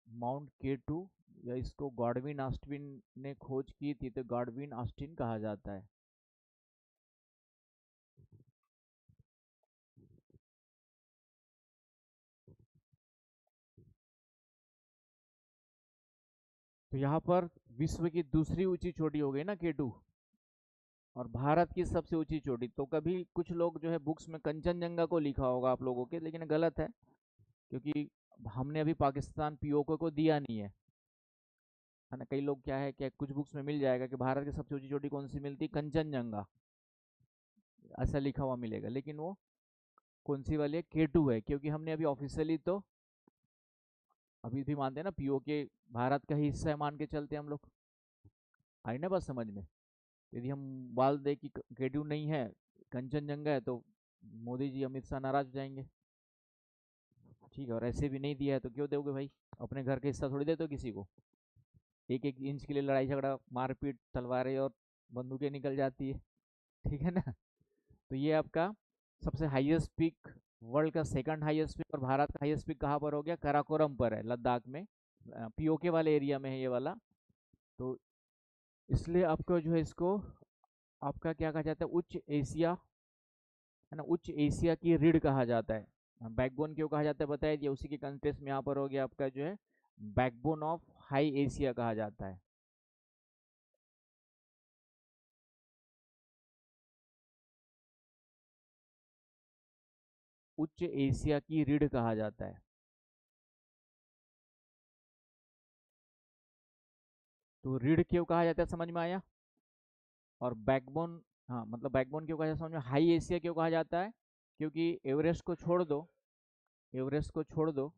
माउंट केटू, या इसको गाडविन आस्टिन ने खोज की थी, तो गाडविन आस्टिन कहा जाता है। तो यहाँ पर विश्व की दूसरी ऊंची चोटी हो गई ना केटू, और भारत की सबसे ऊंची चोटी। तो कभी कुछ लोग जो है बुक्स में कंचनजंगा को लिखा होगा आप लोगों के, लेकिन गलत है, क्योंकि हमने अभी पाकिस्तान पीओके को दिया नहीं है ना? कई लोग क्या है कि कुछ बुक्स में मिल जाएगा कि भारत की सबसे ऊंची चोटी कौन सी मिलती, कंचनजंगा ऐसा लिखा हुआ मिलेगा, लेकिन वो कौन सी वाली है? केटू है, क्योंकि हमने अभी ऑफिशियली तो अभी भी मानते हैं ना, पीओके भारत का ही हिस्सा है, मान के चलते हैं हम लोग। आई ना बात समझ में? यदि हम बाल दे कि केट्यू नहीं है, कंचनजंगा है, तो मोदी जी अमित शाह नाराज हो जाएंगे। ठीक है, और ऐसे भी नहीं दिया है तो क्यों दोगे भाई? अपने घर का हिस्सा थोड़ी देते हो किसी को। एक एक इंच के लिए लड़ाई झगड़ा, मारपीट, तलवारें और बंदूकें निकल जाती है। ठीक है ना? तो ये आपका सबसे हाईएस्ट पीक, वर्ल्ड का सेकंड हाईएस्ट पीक, और भारत का हाईएस्ट पीक कहाँ पर हो गया? कराकोरम पर है, लद्दाख में, पीओके वाले एरिया में है ये वाला। तो इसलिए आपको जो है इसको, आपका क्या कहा जाता है, उच्च एशिया, है ना, उच्च एशिया की रीढ़ कहा जाता है। बैकबोन क्यों कहा जाता है बताया दिया, उसी के कंटेक्स्ट में यहाँ पर हो गया आपका जो है बैकबोन ऑफ हाई एशिया कहा जाता है। उच्च एशिया की रीढ़ कहा जाता है। तो रीढ़ क्यों कहा जाता है, समझ में आया? और बैकबोन, हाँ मतलब बैकबोन क्यों कहा जाता है समझ में। हाई एशिया क्यों कहा जाता है? क्योंकि एवरेस्ट को छोड़ दो, एवरेस्ट को छोड़ दो,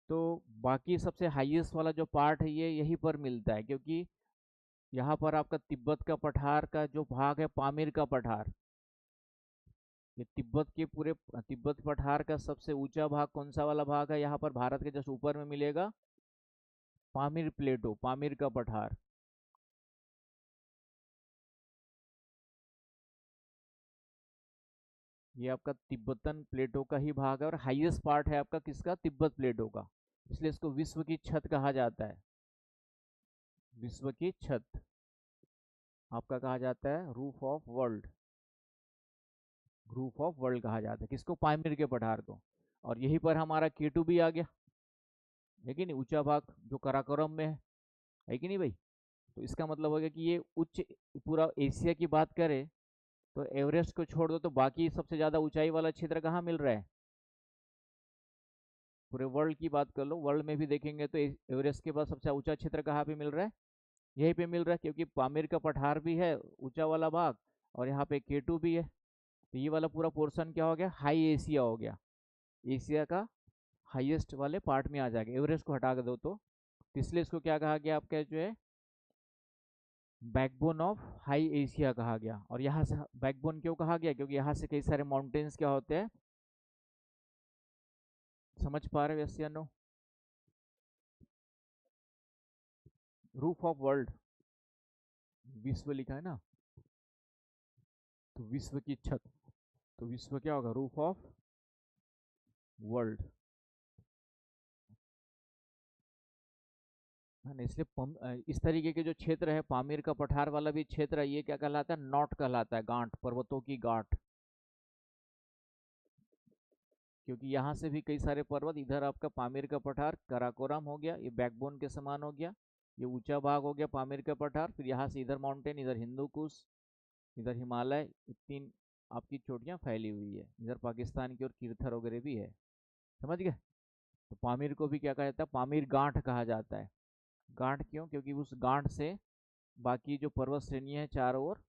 तो बाकी सबसे हाईएस्ट वाला जो पार्ट है ये यहीं पर मिलता है, क्योंकि यहाँ पर आपका तिब्बत का पठार का जो भाग है, पामीर का पठार, ये तिब्बत के पूरे, तिब्बत पठार का सबसे ऊंचा भाग कौन सा वाला भाग है, यहाँ पर भारत के जस्ट ऊपर में मिलेगा, पामीर प्लेटो, पामीर का पठार। ये आपका तिब्बतन प्लेटो का ही भाग है, और हाईएस्ट पार्ट है आपका किसका, तिब्बत प्लेटो का। इसलिए इसको विश्व की छत कहा जाता है, विश्व की छत आपका कहा जाता है, roof of world, roof of world कहा जाता है किसको, पामीर के पठार को। और यहीं पर हमारा केटू भी आ गया, है कि नहीं, ऊंचा भाग जो कराकोरम में है कि नहीं भाई? तो इसका मतलब हो गया कि ये उच्च, पूरा एशिया की बात करें तो एवरेस्ट को छोड़ दो तो बाकी सबसे ज्यादा ऊंचाई वाला क्षेत्र कहाँ मिल रहा है? पूरे वर्ल्ड की बात कर लो, वर्ल्ड में भी देखेंगे तो एवरेस्ट के बाद सबसे ऊंचा क्षेत्र कहाँ पे मिल रहा है? यहीं पे मिल रहा है, क्योंकि पामीर का पठार भी है ऊंचा वाला भाग, और यहाँ पे केटू भी है। तो ये वाला पूरा पोर्शन क्या हो गया, हाई एशिया हो गया, एशिया का हाईएस्ट वाले पार्ट में आ जाएगा, एवरेस्ट को हटा दो तो। इसलिए इसको क्या कहा गया आपका जो है, बैकबोन ऑफ हाई एशिया कहा गया। और यहाँ से बैकबोन क्यों कहा गया, क्योंकि यहाँ से कई सारे माउंटेन्स क्या होते हैं, समझ पा रहे हो यस या नो? रूफ ऑफ वर्ल्ड, विश्व लिखा है ना, तो विश्व की छत, तो विश्व क्या होगा, रूफ ऑफ वर्ल्ड, है ना। इसलिए इस तरीके के जो क्षेत्र है, पामीर का पठार वाला भी क्षेत्र है, ये क्या कहलाता है, नॉट कहलाता है, गांठ, पर्वतों की गांठ। क्योंकि यहाँ से भी कई सारे पर्वत, इधर आपका पामीर का पठार कराकोरम हो गया, ये बैकबोन के समान हो गया, ये ऊंचा भाग हो गया पामीर का पठार, फिर यहाँ से इधर माउंटेन, इधर हिंदू कुश, इधर हिमालय, तीन आपकी चोटियाँ फैली हुई है, इधर पाकिस्तान की और कीर्थर वगैरह भी है। समझ गए? तो पामीर को भी क्या कहा जाता है, पामीर गांठ कहा जाता है। गांठ क्यों, क्योंकि उस गांठ से बाकी जो पर्वत श्रेणियाँ हैं चारों ओर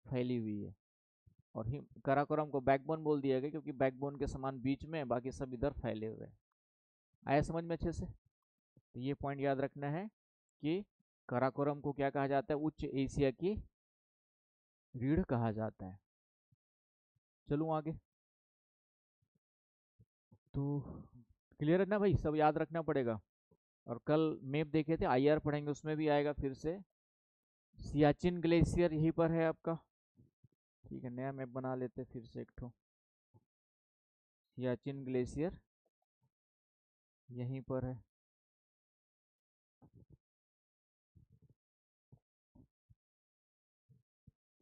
फैली हुई है। और काराकोरम को बैकबोन बोल दिया गया, क्योंकि बैकबोन के समान बीच में, बाकी सब इधर फैले हुए हैं। आया समझ में अच्छे से? तो ये पॉइंट याद रखना है कि काराकोरम को क्या कहा जाता है, उच्च एशिया की रीढ़ कहा जाता है। चलूँ आगे? तो क्लियर है ना भाई, सब याद रखना पड़ेगा। और कल मैप देखे थे, आईआर पढ़ेंगे, उसमें भी आएगा फिर से। सियाचिन ग्लेशियर यहीं पर है आपका। ठीक है, नया मैप बना लेते फिर से एक ठो। सियाचिन ग्लेशियर यहीं पर है।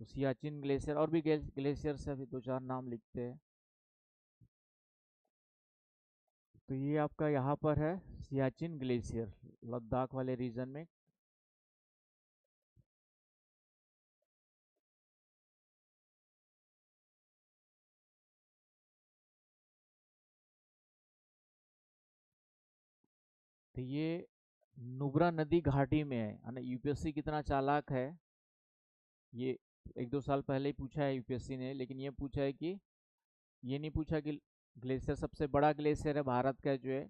तो सियाचिन ग्लेशियर, और भी ग्लेशियर से अभी दो चार नाम लिखते हैं। तो ये आपका यहाँ पर है सियाचिन ग्लेशियर, लद्दाख वाले रीजन में। तो ये नुब्रा नदी घाटी में है ना। यूपीएससी कितना चालाक है, ये एक दो साल पहले ही पूछा है यूपीएससी ने, लेकिन ये पूछा है कि, ये नहीं पूछा कि ग्लेशियर, सबसे बड़ा ग्लेशियर है भारत का जो है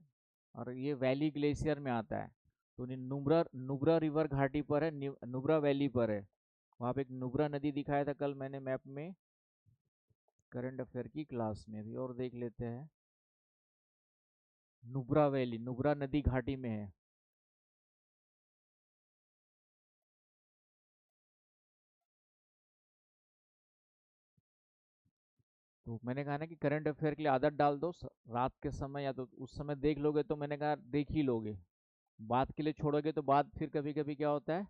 और ये वैली ग्लेशियर में आता है। तो ये नुब्रा नुब्रा रिवर घाटी पर है, नुब्रा वैली पर है। वहाँ पे एक नुब्रा नदी दिखाया था कल मैंने मैप में, करंट अफेयर की क्लास में भी। और देख लेते हैं, नुब्रा वैली नुब्रा नदी घाटी में है। तो मैंने कहा ना कि करंट अफेयर के लिए आदत डाल दो, रात के समय या तो उस समय देख लोगे तो मैंने कहा देख ही लोगे। बात के लिए छोड़ोगे तो बात फिर कभी कभी क्या होता है,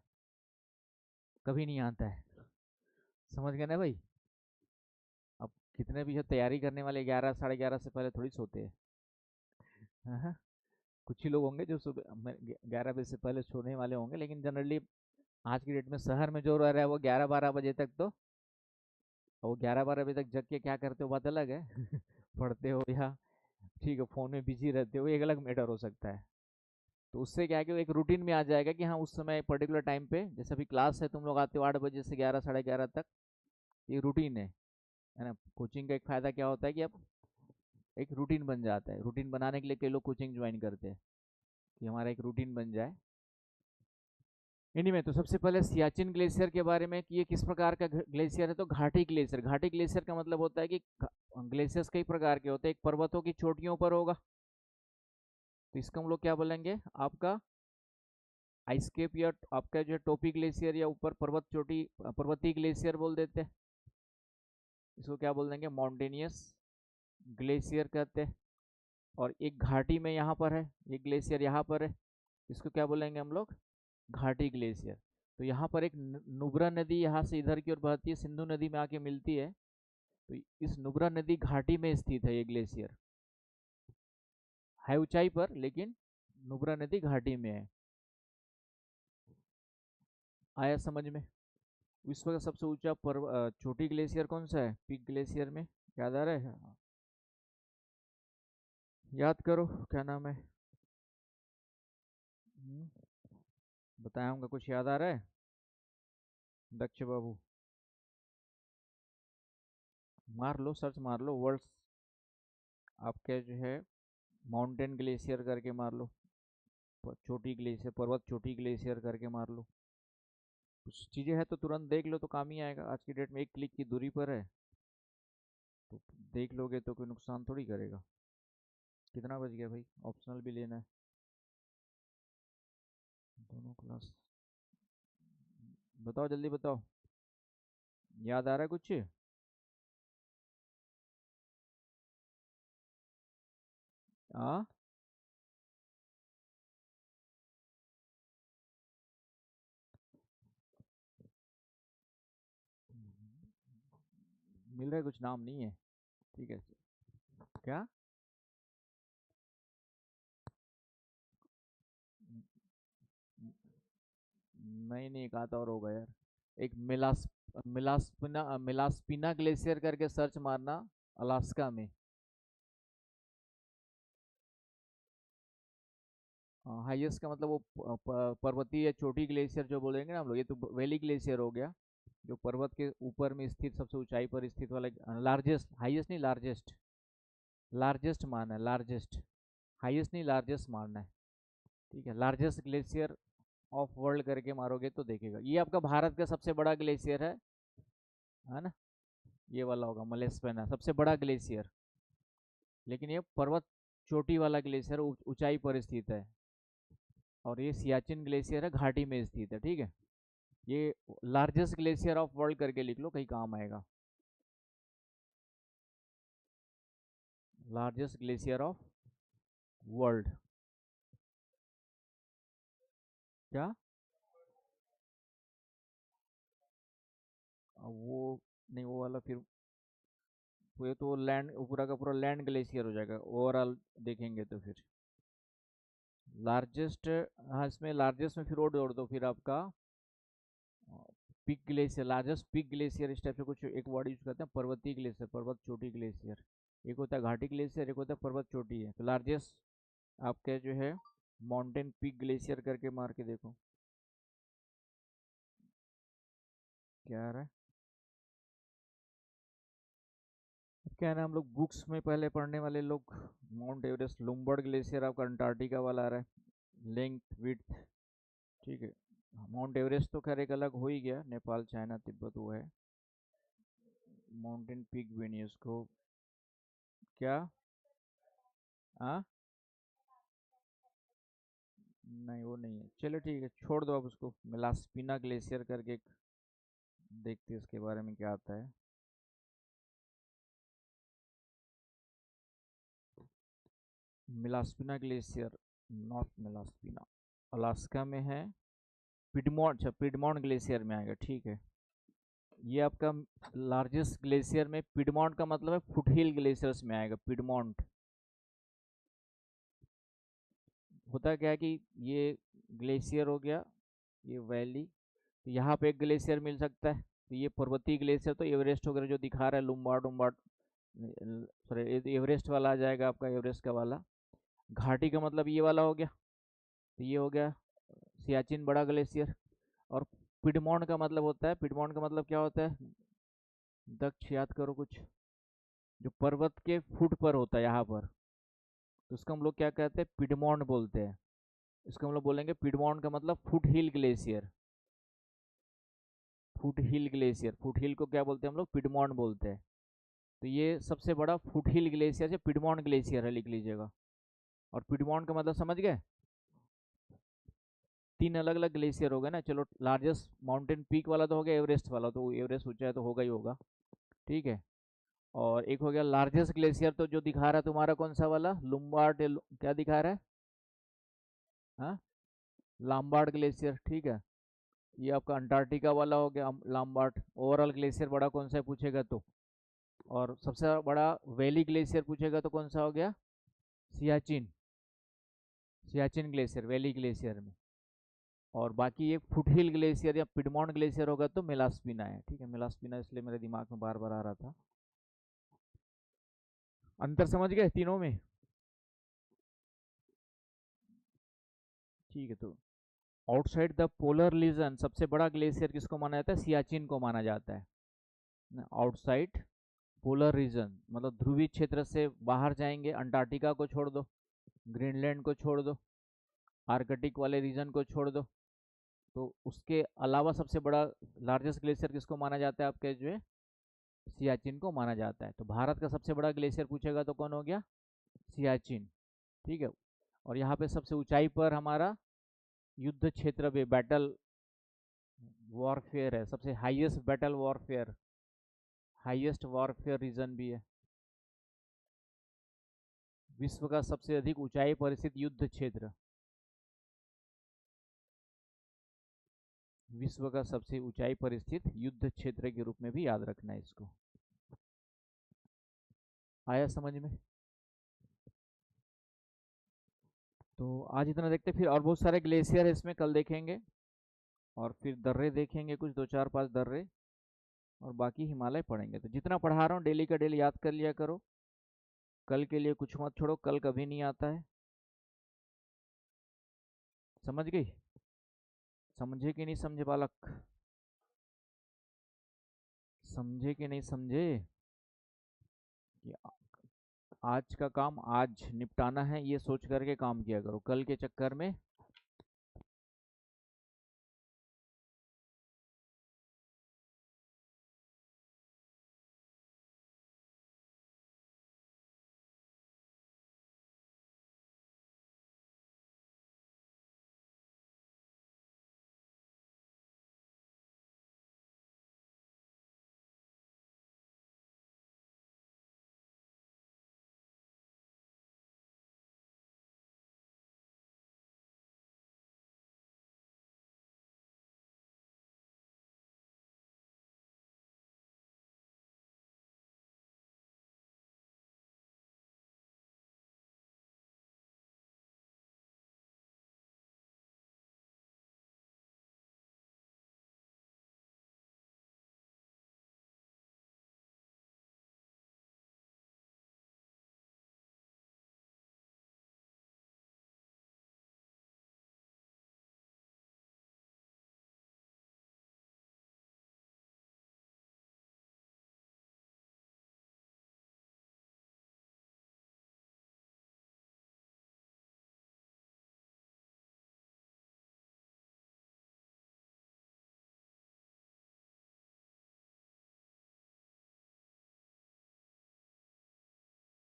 कभी नहीं आता है। समझ गए ना भाई। अब कितने भी जो तैयारी करने वाले 11 साढ़े 11 से पहले थोड़ी सोते हैं। हाँ, हाँ। कुछ ही लोग होंगे जो सुबह 11 बजे से पहले सोने वाले होंगे, लेकिन जनरली आज की डेट में शहर में जो रह रहा है वो 11-12 बजे तक तो, और वो 11-12 बजे तक जग के क्या करते हो बात अलग है। पढ़ते हो या ठीक है फ़ोन में बिजी रहते हो, एक अलग मैटर हो सकता है। तो उससे क्या है कि वो एक रूटीन में आ जाएगा कि हाँ उस समय पर्टिकुलर टाइम पे, जैसे अभी क्लास है तुम लोग आते हो 8 बजे से 11 साढ़े 11 तक, ये रूटीन है ना। कोचिंग का एक फ़ायदा क्या होता है कि अब एक रूटीन बन जाता है। रूटीन बनाने के लिए कई लोग कोचिंग ज्वाइन करते हैं कि हमारा एक रूटीन बन जाए। एनीवे, तो सबसे पहले सियाचिन ग्लेशियर के बारे में कि ये किस प्रकार का ग्लेशियर है। तो घाटी ग्लेशियर, घाटी ग्लेशियर का मतलब होता है कि ग्लेशियर्स कई प्रकार के होते हैं। एक पर्वतों की चोटियों पर होगा, तो इसका हम लोग क्या बोलेंगे, आपका आइसकेप या आपका जो टोपी ग्लेशियर या ऊपर पर्वत चोटी पर्वतीय ग्लेशियर बोल देते हैं। इसको क्या बोल देंगे, माउंटेनियस ग्लेशियर कहते हैं। और एक घाटी में यहाँ पर है, एक ग्लेशियर यहाँ पर है, इसको क्या बोलेंगे हम लोग, घाटी ग्लेशियर। तो यहाँ पर एक नुब्रा नदी यहाँ से इधर की ओर बहती है, सिंधु नदी में आके मिलती है। तो इस नुब्रा नदी घाटी में स्थित है ये ग्लेशियर, है ऊंचाई पर लेकिन नुब्रा नदी घाटी में है। आया समझ में। विश्व का सबसे ऊंचा छोटी ग्लेशियर कौन सा है, पीक ग्लेशियर में, याद आ रहा है, याद करो क्या नाम है। हम्म, बताया होगा, कुछ याद आ रहा है, दक्ष बाबू। मार लो, सर्च मार लो, वर्ल्ड आपके जो है माउंटेन ग्लेशियर करके मार लो, चोटी ग्लेशियर, पर्वत चोटी ग्लेशियर करके मार लो। कुछ चीज़ें हैं तो तुरंत देख लो तो काम ही आएगा। आज की डेट में एक क्लिक की दूरी पर है, तो देख लोगे तो कोई नुकसान थोड़ी करेगा। कितना बज गया भाई, ऑप्शनल भी लेना है। दोनों क्लास, बताओ जल्दी बताओ, याद आ रहा है कुछ। हाँ, मिल रहा है कुछ, नाम नहीं है, ठीक है। क्या, नहीं नहीं, एक आता और होगा यार। एक मिलास्पिना ग्लेशियर करके सर्च मारना, अलास्का में। हाईएस्ट का मतलब वो पर्वतीय चोटी ग्लेशियर जो बोलेंगे ना हम लोग, ये तो वैली ग्लेशियर हो गया, जो पर्वत के ऊपर में स्थित सबसे ऊंचाई पर स्थित वाला, लार्जेस्ट, हाईएस्ट नहीं लार्जेस्ट, लार्जेस्ट मारना है, लार्जेस्ट, हाईएस्ट नहीं लार्जेस्ट मारना है। ठीक है, लार्जेस्ट ग्लेशियर ऑफ वर्ल्ड करके मारोगे तो देखेगा, ये आपका भारत का सबसे बड़ा ग्लेशियर है ना। ये वाला होगा मलेस्पेना, सबसे बड़ा ग्लेशियर। लेकिन ये पर्वत चोटी वाला ग्लेशियर ऊंचाई पर स्थित है। और ये सियाचिन ग्लेशियर है, घाटी में स्थित है, ठीक है। ये लार्जेस्ट ग्लेशियर ऑफ वर्ल्ड करके लिख लो, कहीं काम आएगा। लार्जेस्ट ग्लेशियर ऑफ वर्ल्ड, क्या, वो नहीं, वो वाला फिर वो तो लैंड, पूरा का पूरा लैंड ग्लेशियर हो जाएगा ओवरऑल देखेंगे तो फिर। लार्जेस्ट, हाँ इसमें लार्जेस्ट में फिर वो जोड़ दो फिर आपका peak glacier, largest peak glacier, इस टाइप से कुछ एक वर्ड यूज करते हैं, पर्वतीय ग्लेशियर, पर्वत चोटी ग्लेशियर। एक होता है घाटी ग्लेशियर, एक होता है पर्वत चोटी है। तो लार्जेस्ट आपके जो है माउंटेन पीक ग्लेशियर करके मार के देखो क्या आ रहा है। क्या है ना, हम लोग बुक्स में पहले पढ़ने वाले लोग माउंट एवरेस्ट, लुम्बर्ड ग्लेशियर आपका अंटार्कटिका वाला आ रहा है, लेंथ विड्थ, ठीक है। माउंट एवरेस्ट तो खैर एक अलग हो ही गया, नेपाल चाइना तिब्बत वो है। माउंटेन पीक भी नहीं उसको, क्या? हाँ, नहीं वो नहीं है, चलो ठीक है छोड़ दो अब उसको। मिलास्पिना ग्लेशियर करके एक देखते हैं इसके बारे में क्या आता है। मिलास्पिना ग्लेशियर, नॉर्थ मिलास्पिना अलास्का में है। पिडमोंट, अच्छा पिडमोंट ग्लेशियर में आएगा, ठीक है। ये आपका लार्जेस्ट ग्लेशियर में पिडमोंट का मतलब है फुटहिल ग्लेशियर्स में आएगा, पिडमोंट। होता क्या है कि ये ग्लेशियर हो गया, ये वैली, तो यहाँ पे एक ग्लेशियर मिल सकता है, तो ये पर्वतीय ग्लेशियर तो एवरेस्ट वगैरह जो दिखा रहा है, लुम्बार्ड उम्बार्ड, सॉरी एवरेस्ट वाला आ जाएगा आपका, एवरेस्ट का वाला। घाटी का मतलब ये वाला हो गया, तो ये हो गया सियाचिन बड़ा ग्लेशियर। और पिडमोंट का मतलब होता है, पिडमोंट का मतलब क्या होता है, दक्ष याद करो कुछ, जो पर्वत के फुट पर होता है यहाँ पर, तो उसको हम लोग क्या कहते हैं, पिडमोंट बोलते हैं। इसको हम लोग बोलेंगे पिडमोंट का मतलब फुट हिल ग्लेशियर। फुट हिल ग्लेशियर, फुट हिल को क्या बोलते हैं हम लोग, पिडमोंट बोलते हैं। तो ये सबसे बड़ा फुट हिल ग्लेशियर से पिडमोंट ग्लेशियर है, लिख लीजिएगा। और पिडमोंट का मतलब समझ गए, तीन अलग अलग ग्लेशियर हो गए ना। चलो लार्जेस्ट माउंटेन पीक वाला तो हो गया एवरेस्ट वाला, तो एवरेस्ट ऊंचा है तो होगा ही होगा, ठीक है। और एक हो गया लार्जेस्ट ग्लेशियर, तो जो दिखा रहा है तुम्हारा कौन सा वाला, लुम्बार्ड, क्या दिखा रहा है, हाँ, लाम्बार्ड ग्लेशियर, ठीक है। ये आपका अंटार्कटिका वाला हो गया लाम्बार्ड। ओवरऑल ग्लेशियर बड़ा कौन सा है पूछेगा तो, और सबसे बड़ा वैली ग्लेशियर पूछेगा तो कौन सा हो गया, Siachen, Siachen glacier valley glacier में। और बाकी ये फुटहिल ग्लेशियर या पिडमोंट ग्लेशियर होगा तो मिलास्पिना है, ठीक है। मिलास्पिना इसलिए मेरे दिमाग में बार बार आ रहा था। अंतर समझ गए तीनों में, ठीक है। तो आउटसाइड द पोलर रीजन सबसे बड़ा ग्लेशियर किसको माना जाता है, सियाचिन को माना जाता है। आउटसाइड पोलर रीजन मतलब ध्रुवीय क्षेत्र से बाहर जाएंगे, अंटार्कटिका को छोड़ दो, ग्रीनलैंड को छोड़ दो, आर्कटिक वाले रीजन को छोड़ दो, तो उसके अलावा सबसे बड़ा लार्जेस्ट ग्लेशियर किसको माना जाता है, आपके जो है सियाचिन को माना जाता है। तो भारत का सबसे बड़ा ग्लेशियर पूछेगा तो कौन हो गया, सियाचिन, ठीक है। और यहाँ पे सबसे ऊंचाई पर हमारा युद्ध क्षेत्र भी, बैटल वॉरफेयर है, सबसे highest battle warfare, highest warfare region भी है। विश्व का सबसे अधिक ऊंचाई पर स्थित युद्ध क्षेत्र, विश्व का सबसे ऊंचाई पर स्थित युद्ध क्षेत्र के रूप में भी याद रखना है इसको। आया समझ में? तो आज इतना देखते हैं, फिर और बहुत सारे ग्लेशियर है इसमें, कल देखेंगे। और फिर दर्रे देखेंगे कुछ, दो चार पांच दर्रे। और बाकी हिमालय पढ़ेंगे। तो जितना पढ़ा रहा हूँ डेली का डेली याद कर लिया करो, कल के लिए कुछ मत छोड़ो, कल कभी नहीं आता है। समझ गई? समझे कि नहीं समझे बालक? समझे कि नहीं समझे? कि आज का काम आज निपटाना है, ये सोच करके काम किया करो, कल के चक्कर में